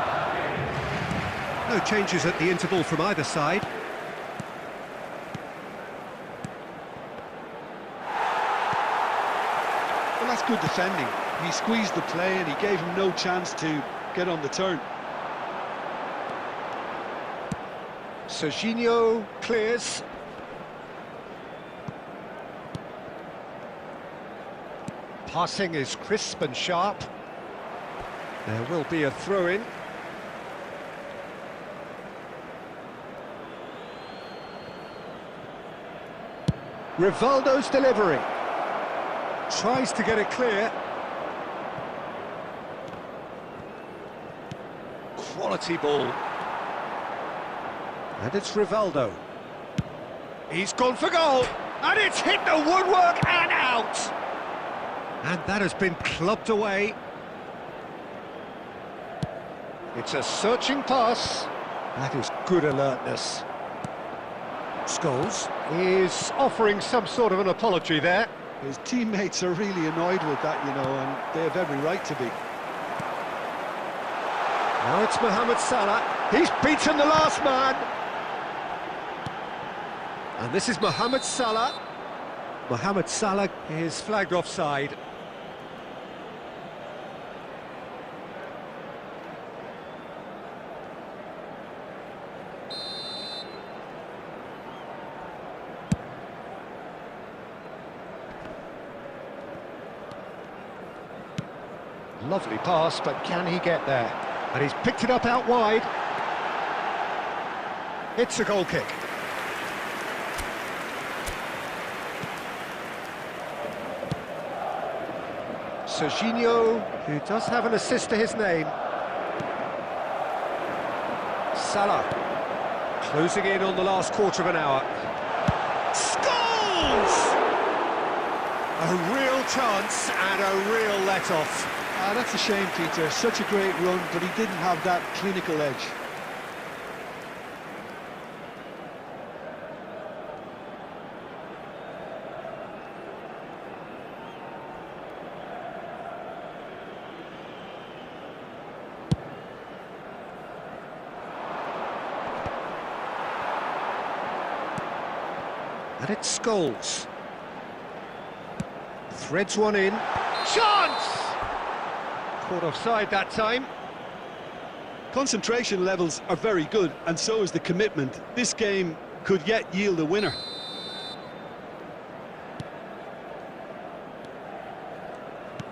No changes at the interval from either side. Well, that's good defending. He squeezed the play and he gave him no chance to get on the turn. Serginho clears. Passing is crisp and sharp. There will be a throw-in. Rivaldo's delivery. Tries to get it clear. Quality ball. And it's Rivaldo. He's gone for goal. And it's hit the woodwork and out. And that has been clubbed away. It's a searching pass. That is good alertness. Scholes is offering some sort of an apology there. His teammates are really annoyed with that, you know, and they have every right to be. Now it's Mohamed Salah. He's beaten the last man. And this is Mohamed Salah. Mohamed Salah is flagged offside. Lovely pass, but can he get there? And he's picked it up out wide. It's a goal kick. Serginho, who does have an assist to his name. Salah, closing in on the last quarter of an hour. Scores! A real chance and a real let-off. Ah, that's a shame, Peter. Such a great run, but he didn't have that clinical edge. And it's Scholes. Threads one in. Chance! Caught offside that time. Concentration levels are very good, and so is the commitment. This game could yet yield a winner.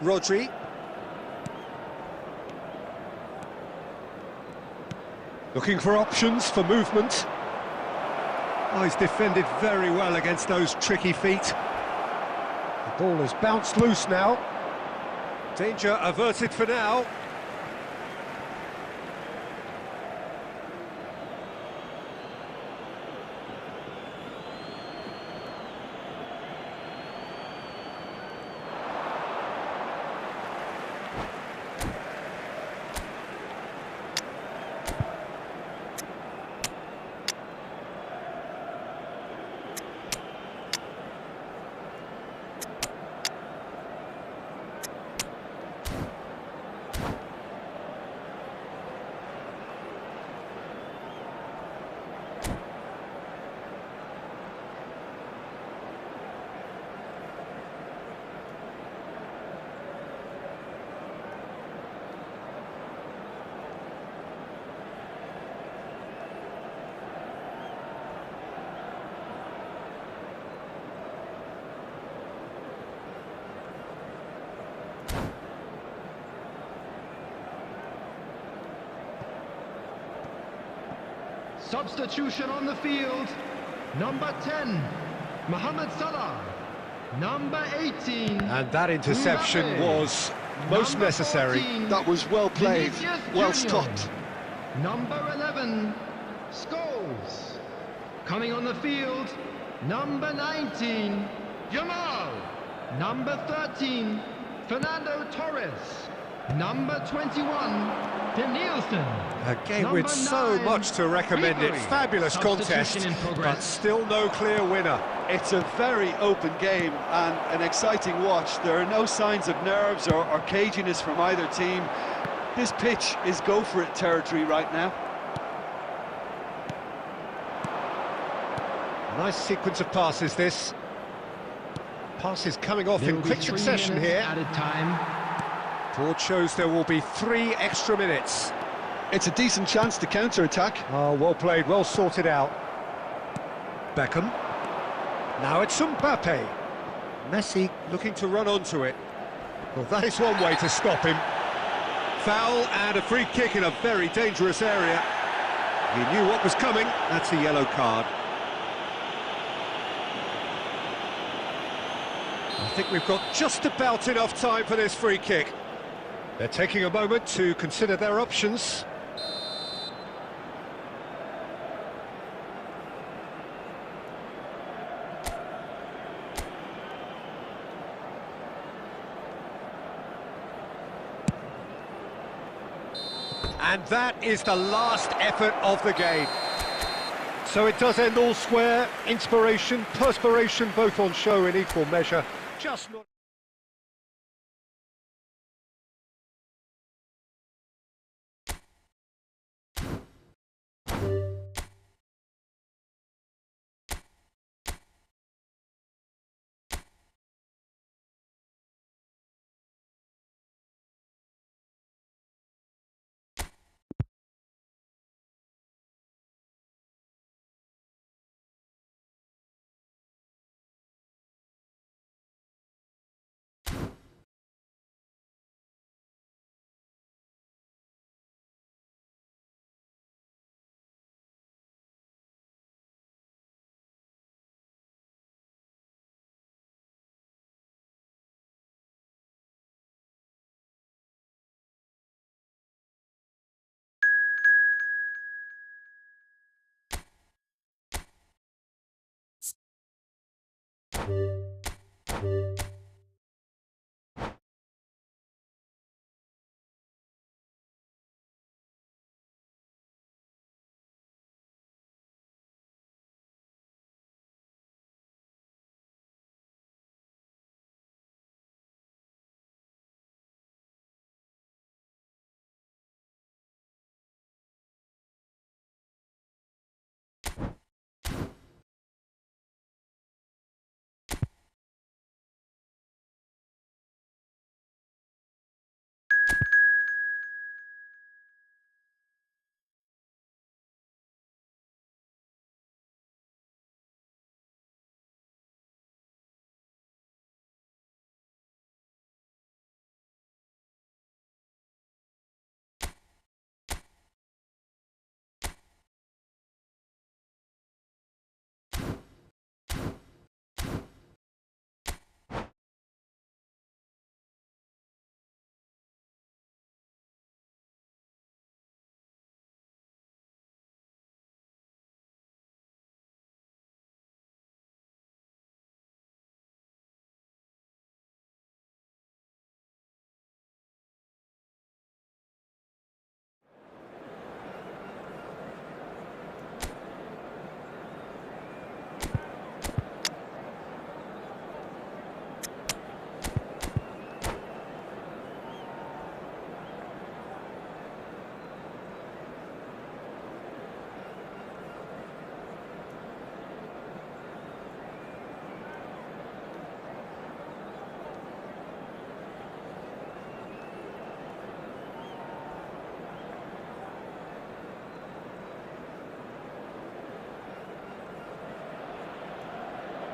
Rodri. Looking for options for movement. Oh, he's defended very well against those tricky feet. The ball has bounced loose now. Danger averted for now. Substitution on the field. Number 10, Mohamed Salah. Number 18. And that interception Mbappe. was most Number necessary. 14, That was well played, Vinicius well Junior. stopped. Number 11, Scholes. Coming on the field, number 19, Jamal. Number 13, Fernando Torres. Number 21, Danielson. A game with so much to recommend it. Fabulous contest, but still no clear winner. It's a very open game and an exciting watch. There are no signs of nerves or caginess from either team. This pitch is go-for-it territory right now. Nice sequence of passes, this. Passes coming off There in will be quick 3 succession minutes here. Added time. Report shows there will be 3 extra minutes. It's a decent chance to counter-attack. Oh, well played, well sorted out. Beckham. Now it's Mbappe. Messi looking to run onto it. Well, that is one way to stop him. Foul and a free kick in a very dangerous area. He knew what was coming. That's a yellow card. I think we've got just about enough time for this free kick. They're taking a moment to consider their options. And that is the last effort of the game. So it does end all square. Inspiration, perspiration, both on show in equal measure. Just not...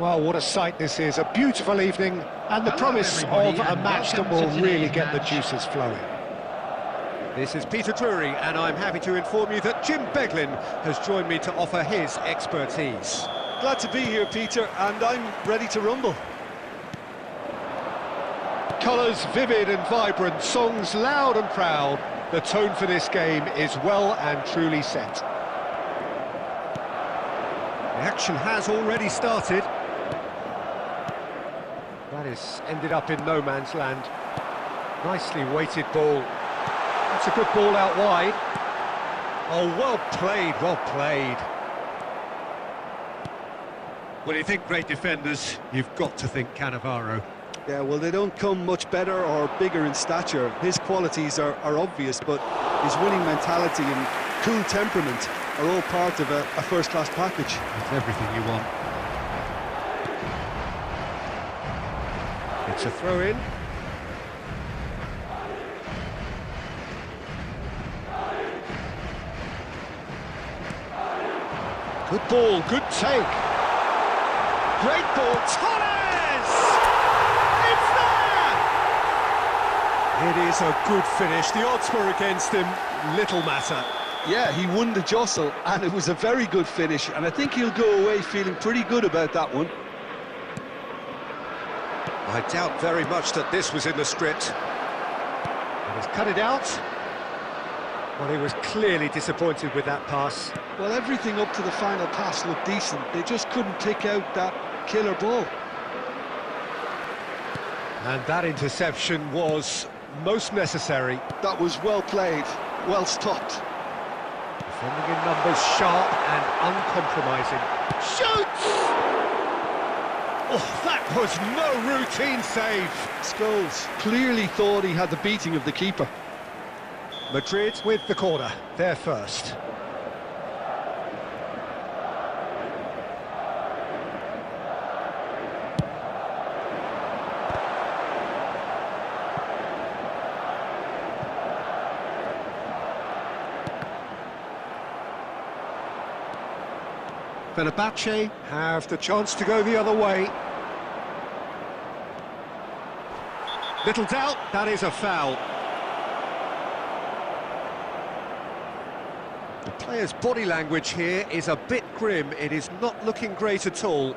Well, what a sight this is. A beautiful evening and the promise of a match that will really get the juices flowing. This is Peter Drury, and I'm happy to inform you that Jim Beglin has joined me to offer his expertise. Glad to be here, Peter, and I'm ready to rumble. Colours vivid and vibrant, songs loud and proud. The tone for this game is well and truly set. The action has already started. That is ended up in no man's land. Nicely weighted ball. That's a good ball out wide. Oh, well played, well played. When you think great defenders, you've got to think Cannavaro. Yeah, well, they don't come much better or bigger in stature. His qualities are obvious, but his winning mentality and cool temperament are all part of a first-class package. It's everything you want. It's a throw-in. Good ball, good take. Great ball, Torres! It's there! It is a good finish. The odds were against him, little matter. Yeah, he won the jostle, and it was a very good finish, and I think he'll go away feeling pretty good about that one. I doubt very much that this was in the script. And he's cut it out. Well, he was clearly disappointed with that pass. Well, everything up to the final pass looked decent. They just couldn't pick out that killer ball. And that interception was most necessary. That was well played, well stopped. Defending in numbers, sharp and uncompromising. Shoots! Oh, that was no routine save. Scholes clearly thought he had the beating of the keeper. Madrid with the corner, they're first. Fenerbahce have the chance to go the other way. Little doubt, that is a foul. The player's body language here is a bit grim. It is not looking great at all.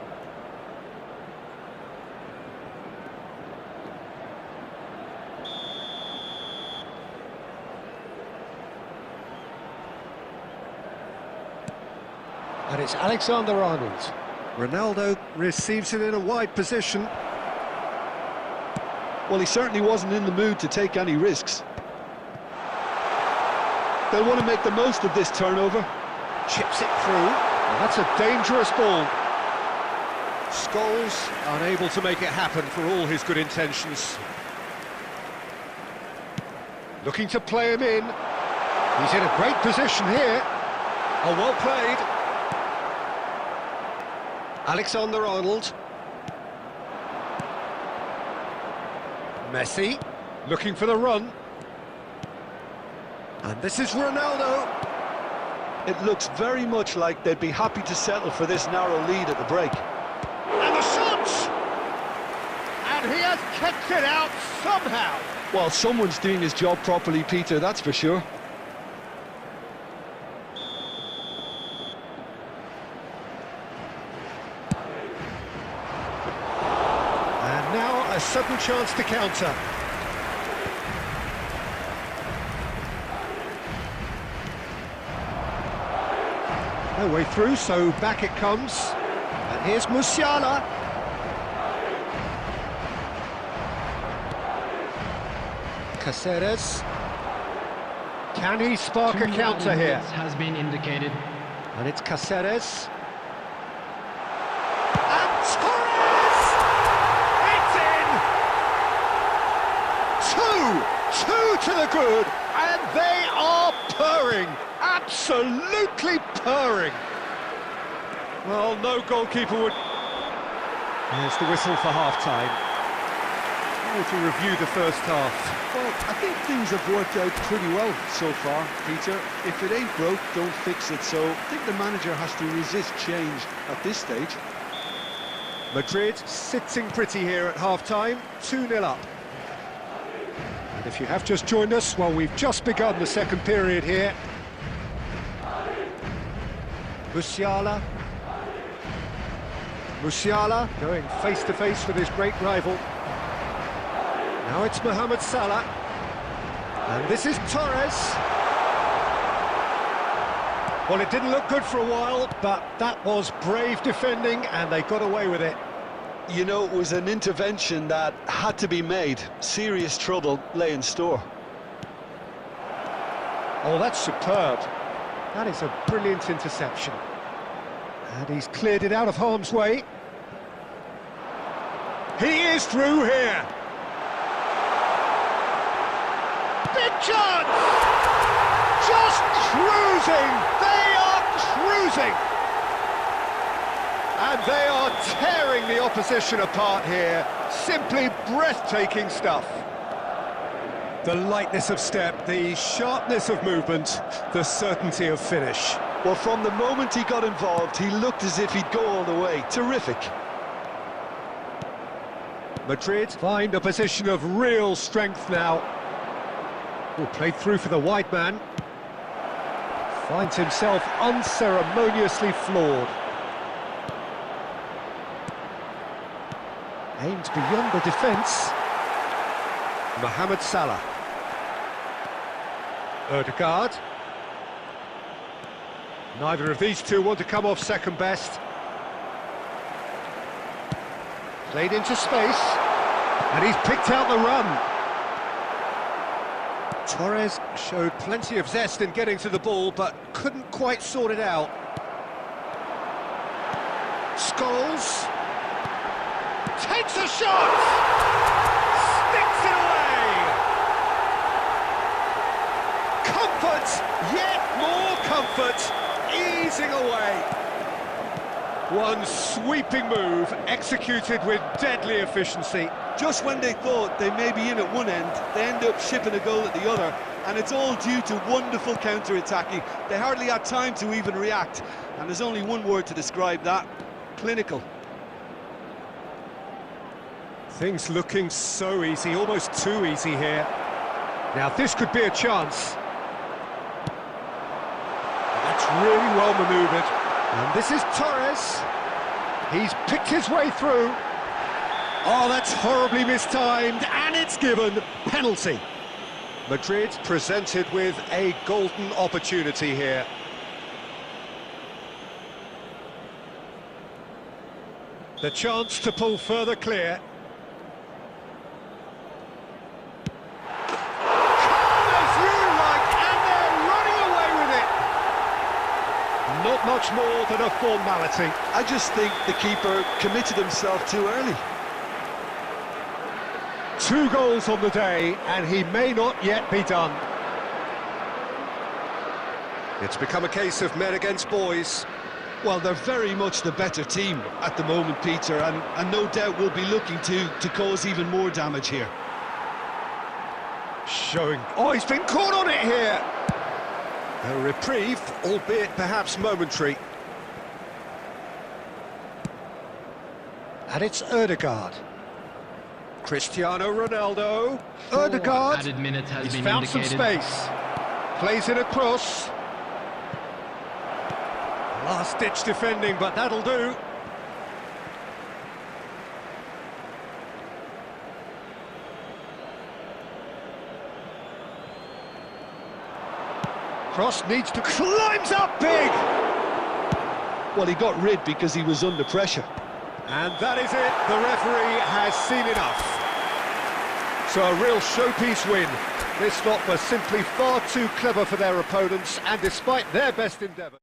And it's Alexander-Arnold. Ronaldo receives it in a wide position. Well, he certainly wasn't in the mood to take any risks. They'll want to make the most of this turnover. Chips it through. Well, that's a dangerous ball. Scholes unable to make it happen for all his good intentions. Looking to play him in. He's in a great position here. Oh, well played. Alexander-Arnold. Messi, looking for the run. And this is Ronaldo. It looks very much like they'd be happy to settle for this narrow lead at the break. And the shot! And he has kept it out somehow. Well, someone's doing his job properly, Peter, that's for sure. And now a sudden chance to counter. No way through, so back it comes. And here's Musiala. Caceres. Can he spark a counter here? Has been indicated. And it's Caceres. And Torres! It's in! Two to the good, and they are purring. Absolutely purring. Well, no goalkeeper would... There's the whistle for half-time. Now to review the first half. Well, I think things have worked out pretty well so far, Peter. If it ain't broke, don't fix it. So I think the manager has to resist change at this stage. Madrid sitting pretty here at half-time, 2-0 up. And if you have just joined us, well, we've just begun the second period here. Musiala. Musiala going face-to-face with his great rival. Now it's Mohamed Salah. And this is Torres. Well, it didn't look good for a while, but that was brave defending, and they got away with it. You know, it was an intervention that had to be made. Serious trouble lay in store. Oh, that's superb. That is a brilliant interception. And he's cleared it out of harm's way. He is through here. Big chance! Just cruising! They are cruising! And they are tearing the opposition apart here. Simply breathtaking stuff. The lightness of step, the sharpness of movement, the certainty of finish. Well, from the moment he got involved, he looked as if he'd go all the way. Terrific. Madrid find a position of real strength now. Oh, played through for the wide man. Finds himself unceremoniously floored. Aimed beyond the defence. Mohamed Salah. Ødegaard. Neither of these two want to come off second best. Played into space, and he's picked out the run. Torres showed plenty of zest in getting to the ball, but couldn't quite sort it out. Scholes takes a shot! Sticks it away! Comfort, yet more comfort, easing away. One sweeping move, executed with deadly efficiency. Just when they thought they may be in at one end, they end up shipping a goal at the other, and it's all due to wonderful counter-attacking. They hardly had time to even react, and there's only one word to describe that: clinical. Things looking so easy, almost too easy here. Now this could be a chance. That's really well manoeuvred. And this is Torres. He's picked his way through. Oh, that's horribly mistimed, and it's given. Penalty. Madrid presented with a golden opportunity here. The chance to pull further clear. Not much more than a formality. I just think the keeper committed himself too early. 2 goals on the day, and he may not yet be done. It's become a case of men against boys. Well, they're very much the better team at the moment, Peter, and no doubt will be looking to cause even more damage here. Showing... Oh, he's been caught on it here! A reprieve, albeit perhaps momentary. And it's Ødegaard. Cristiano Ronaldo. Ødegaard. Added minutes has He's been found indicated. some space. Plays it across. Last-ditch defending, but that'll do. Cross needs to... climbs up big! Well, he got rid because he was under pressure. And that is it. The referee has seen enough. So a real showpiece win. This lot were simply far too clever for their opponents, and despite their best endeavour...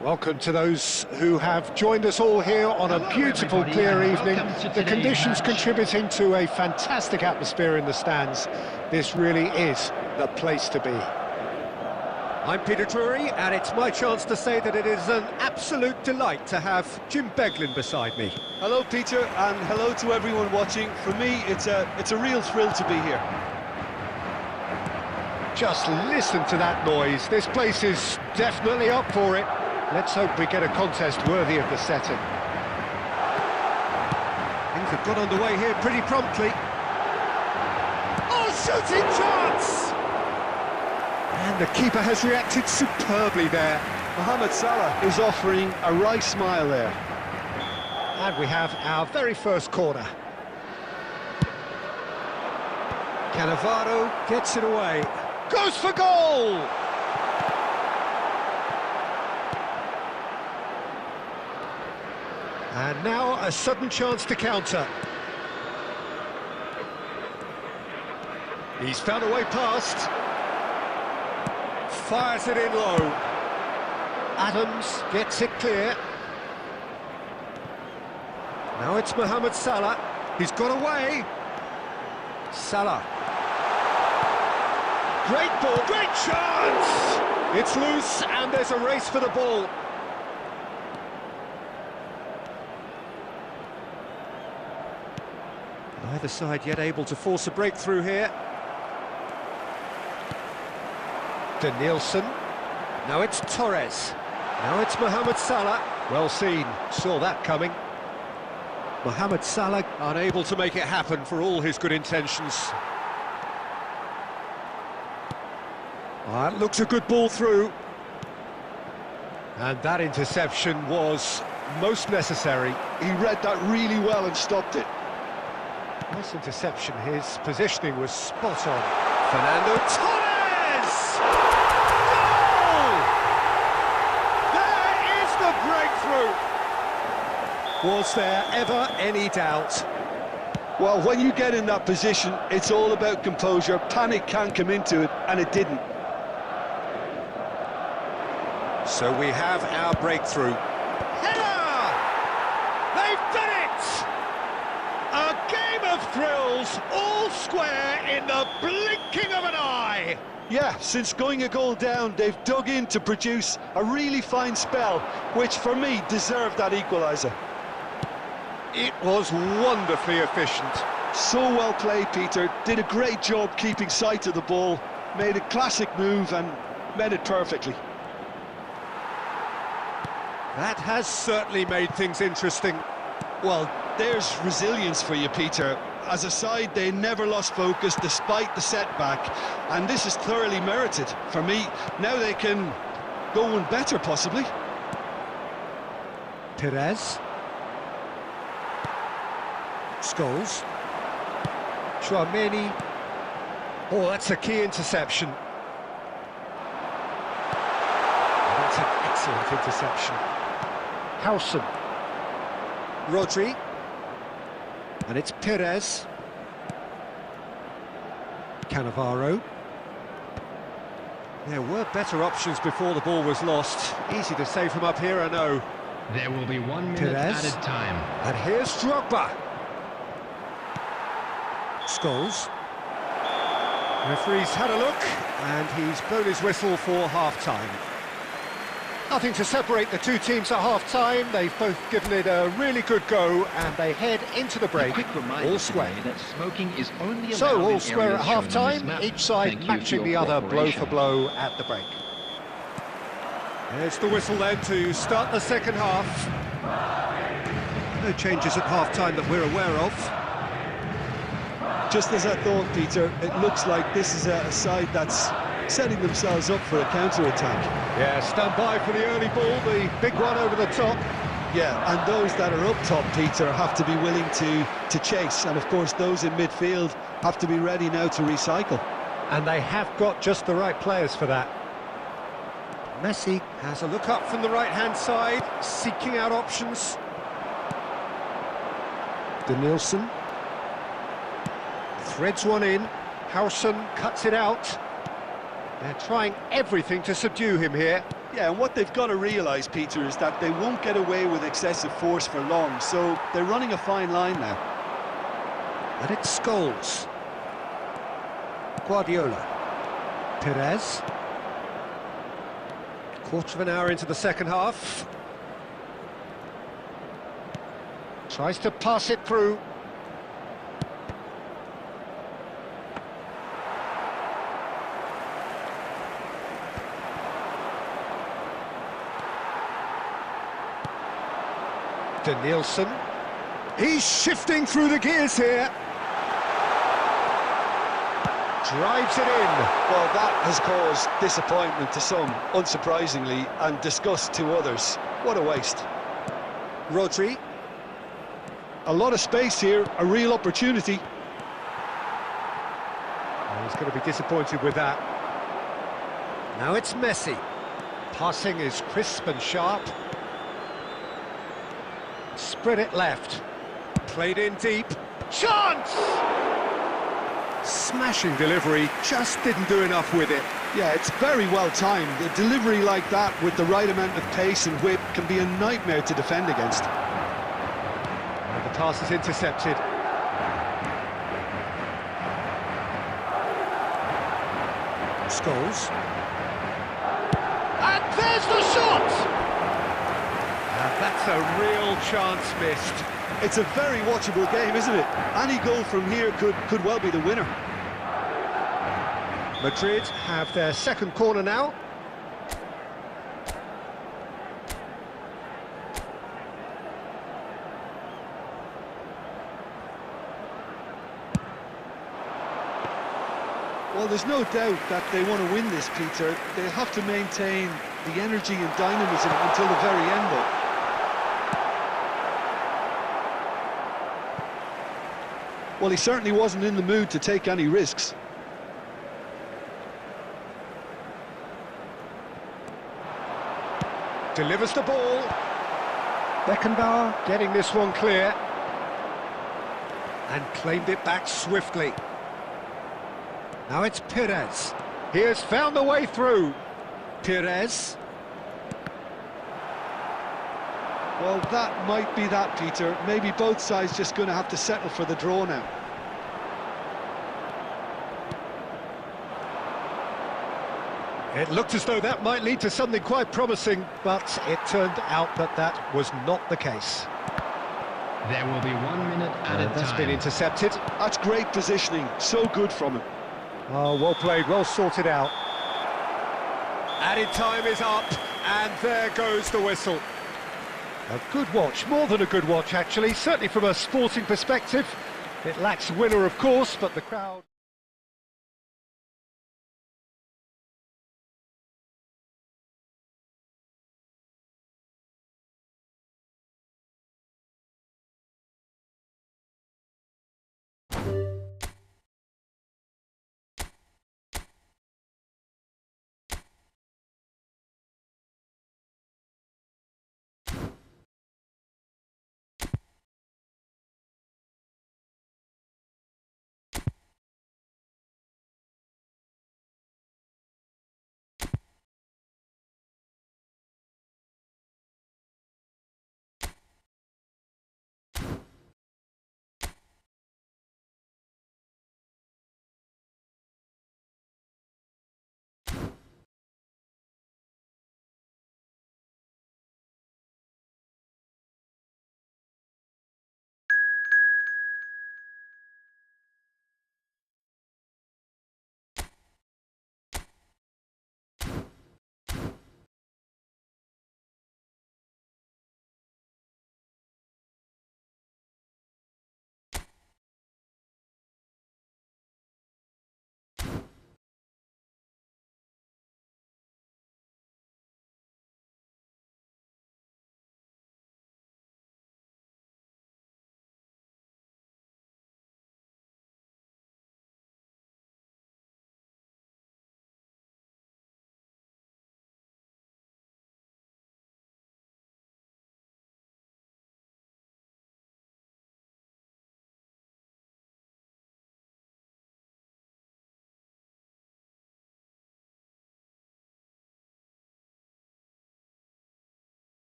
Welcome to those who have joined us all here on a beautiful, clear evening. The conditions contributing to a fantastic atmosphere in the stands. This really is the place to be. I'm Peter Drury, and it's my chance to say that it is an absolute delight to have Jim Beglin beside me. Hello, Peter, and hello to everyone watching. For me, it's a real thrill to be here. Just listen to that noise. This place is definitely up for it. Let's hope we get a contest worthy of the setting. Things have got underway here pretty promptly. Oh, shooting chance! And the keeper has reacted superbly there. Mohamed Salah is offering a wry smile there. And we have our very first corner. Cannavaro gets it away. Goes for goal! And now a sudden chance to counter. He's found a way past. Fires it in low. Adams gets it clear. Now it's Mohamed Salah. He's got away. Salah. Great ball, great chance! It's loose and there's a race for the ball. Neither side yet able to force a breakthrough here. Danielson. Now it's Torres. Now it's Mohamed Salah. Well seen, saw that coming. Mohamed Salah unable to make it happen for all his good intentions. That looks a good ball through. And that interception was most necessary. He read that really well and stopped it. Nice interception, his positioning was spot on. Fernando Torres! Goal! There is the breakthrough! Was there ever any doubt? Well, when you get in that position, it's all about composure. Panic can't come into it, and it didn't. So we have our breakthrough. Header! They've done it! A game of thrills, all square in the blinking of an eye. Yeah, since going a goal down, they've dug in to produce a really fine spell, which for me deserved that equaliser. It was wonderfully efficient. So well played, Peter. Did a great job keeping sight of the ball, made a classic move and met it perfectly. That has certainly made things interesting. Well, there's resilience for you, Peter. As a side, they never lost focus despite the setback, and this is thoroughly merited. For me, now they can go one better, possibly. Perez. Scholes. Chouameni. Oh, that's a key interception. That's an excellent interception. Howson. Rodri. And it's Perez. Cannavaro. There were better options before the ball was lost. Easy to say from up here, I know. There will be 1 minute Perez. added time. And here's Drogba. Scholes. Referee's had a look, and he's blown his whistle for half-time. Nothing to separate the two teams at half-time. They've both given it a really good go, and they head into the break, all square. That smoking is only So, all square at half-time, each side matching the other blow for blow at the break. There's the whistle then to start the second half. No changes at half-time that we're aware of. Just as I thought, Peter, it looks like this is a side that's setting themselves up for a counter-attack. Yeah, stand by for the early ball, the big one over the top. Yeah, and those that are up top, Peter, have to be willing to chase. And, of course, those in midfield have to be ready now to recycle. And they have got just the right players for that. Messi has a look up from the right-hand side, seeking out options. Danielson. Threads one in. Howson cuts it out. They're trying everything to subdue him here. Yeah, and what they've got to realise, Peter, is that they won't get away with excessive force for long, so they're running a fine line now. And it's Scholes. Guardiola. Perez. Quarter of an hour into the second half. Tries to pass it through. Nielsen. He's shifting through the gears here. Drives it in. Well, that has caused disappointment to some, unsurprisingly, and disgust to others. What a waste. Rodri. A lot of space here, a real opportunity. Oh, he's going to be disappointed with that. Now it's Messi. Passing is crisp and sharp. Spread it left. Played in deep. Chance! Smashing delivery, just didn't do enough with it. Yeah, it's very well timed. A delivery like that with the right amount of pace and whip can be a nightmare to defend against. And the pass is intercepted. Scholes. And there's the shot! And that's a real chance missed. It's a very watchable game, isn't it? Any goal from here could well be the winner. Madrid have their second corner now. Well, there's no doubt that they want to win this, Peter. They'll have to maintain the energy and dynamism until the very end, though. Well, he certainly wasn't in the mood to take any risks. Delivers the ball. Beckenbauer getting this one clear. And claimed it back swiftly. Now it's Perez. He has found the way through. Perez. Well, that might be that, Peter. Maybe both sides just going to have to settle for the draw now. It looked as though that might lead to something quite promising, but it turned out that that was not the case. There will be 1 minute at a time. That's been intercepted. That's great positioning. So good from him. Oh, well played, well sorted out. Added time is up, and there goes the whistle. A good watch, more than a good watch actually, certainly from a sporting perspective. It lacks winner, of course, but the crowd...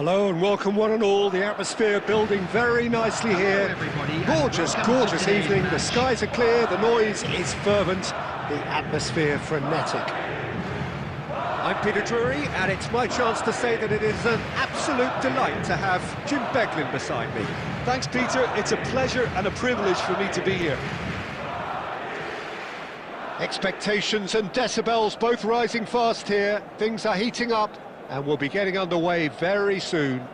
Hello and welcome one and all. The atmosphere building very nicely here. everybody, Gorgeous, and welcome to gorgeous today's evening. The match. skies are clear, the noise is fervent, the atmosphere frenetic. I'm Peter Drury, and it's my chance to say that it is an absolute delight to have Jim Beglin beside me. Thanks, Peter. It's a pleasure and a privilege for me to be here. Expectations and decibels both rising fast here. Things are heating up, and we'll be getting underway very soon.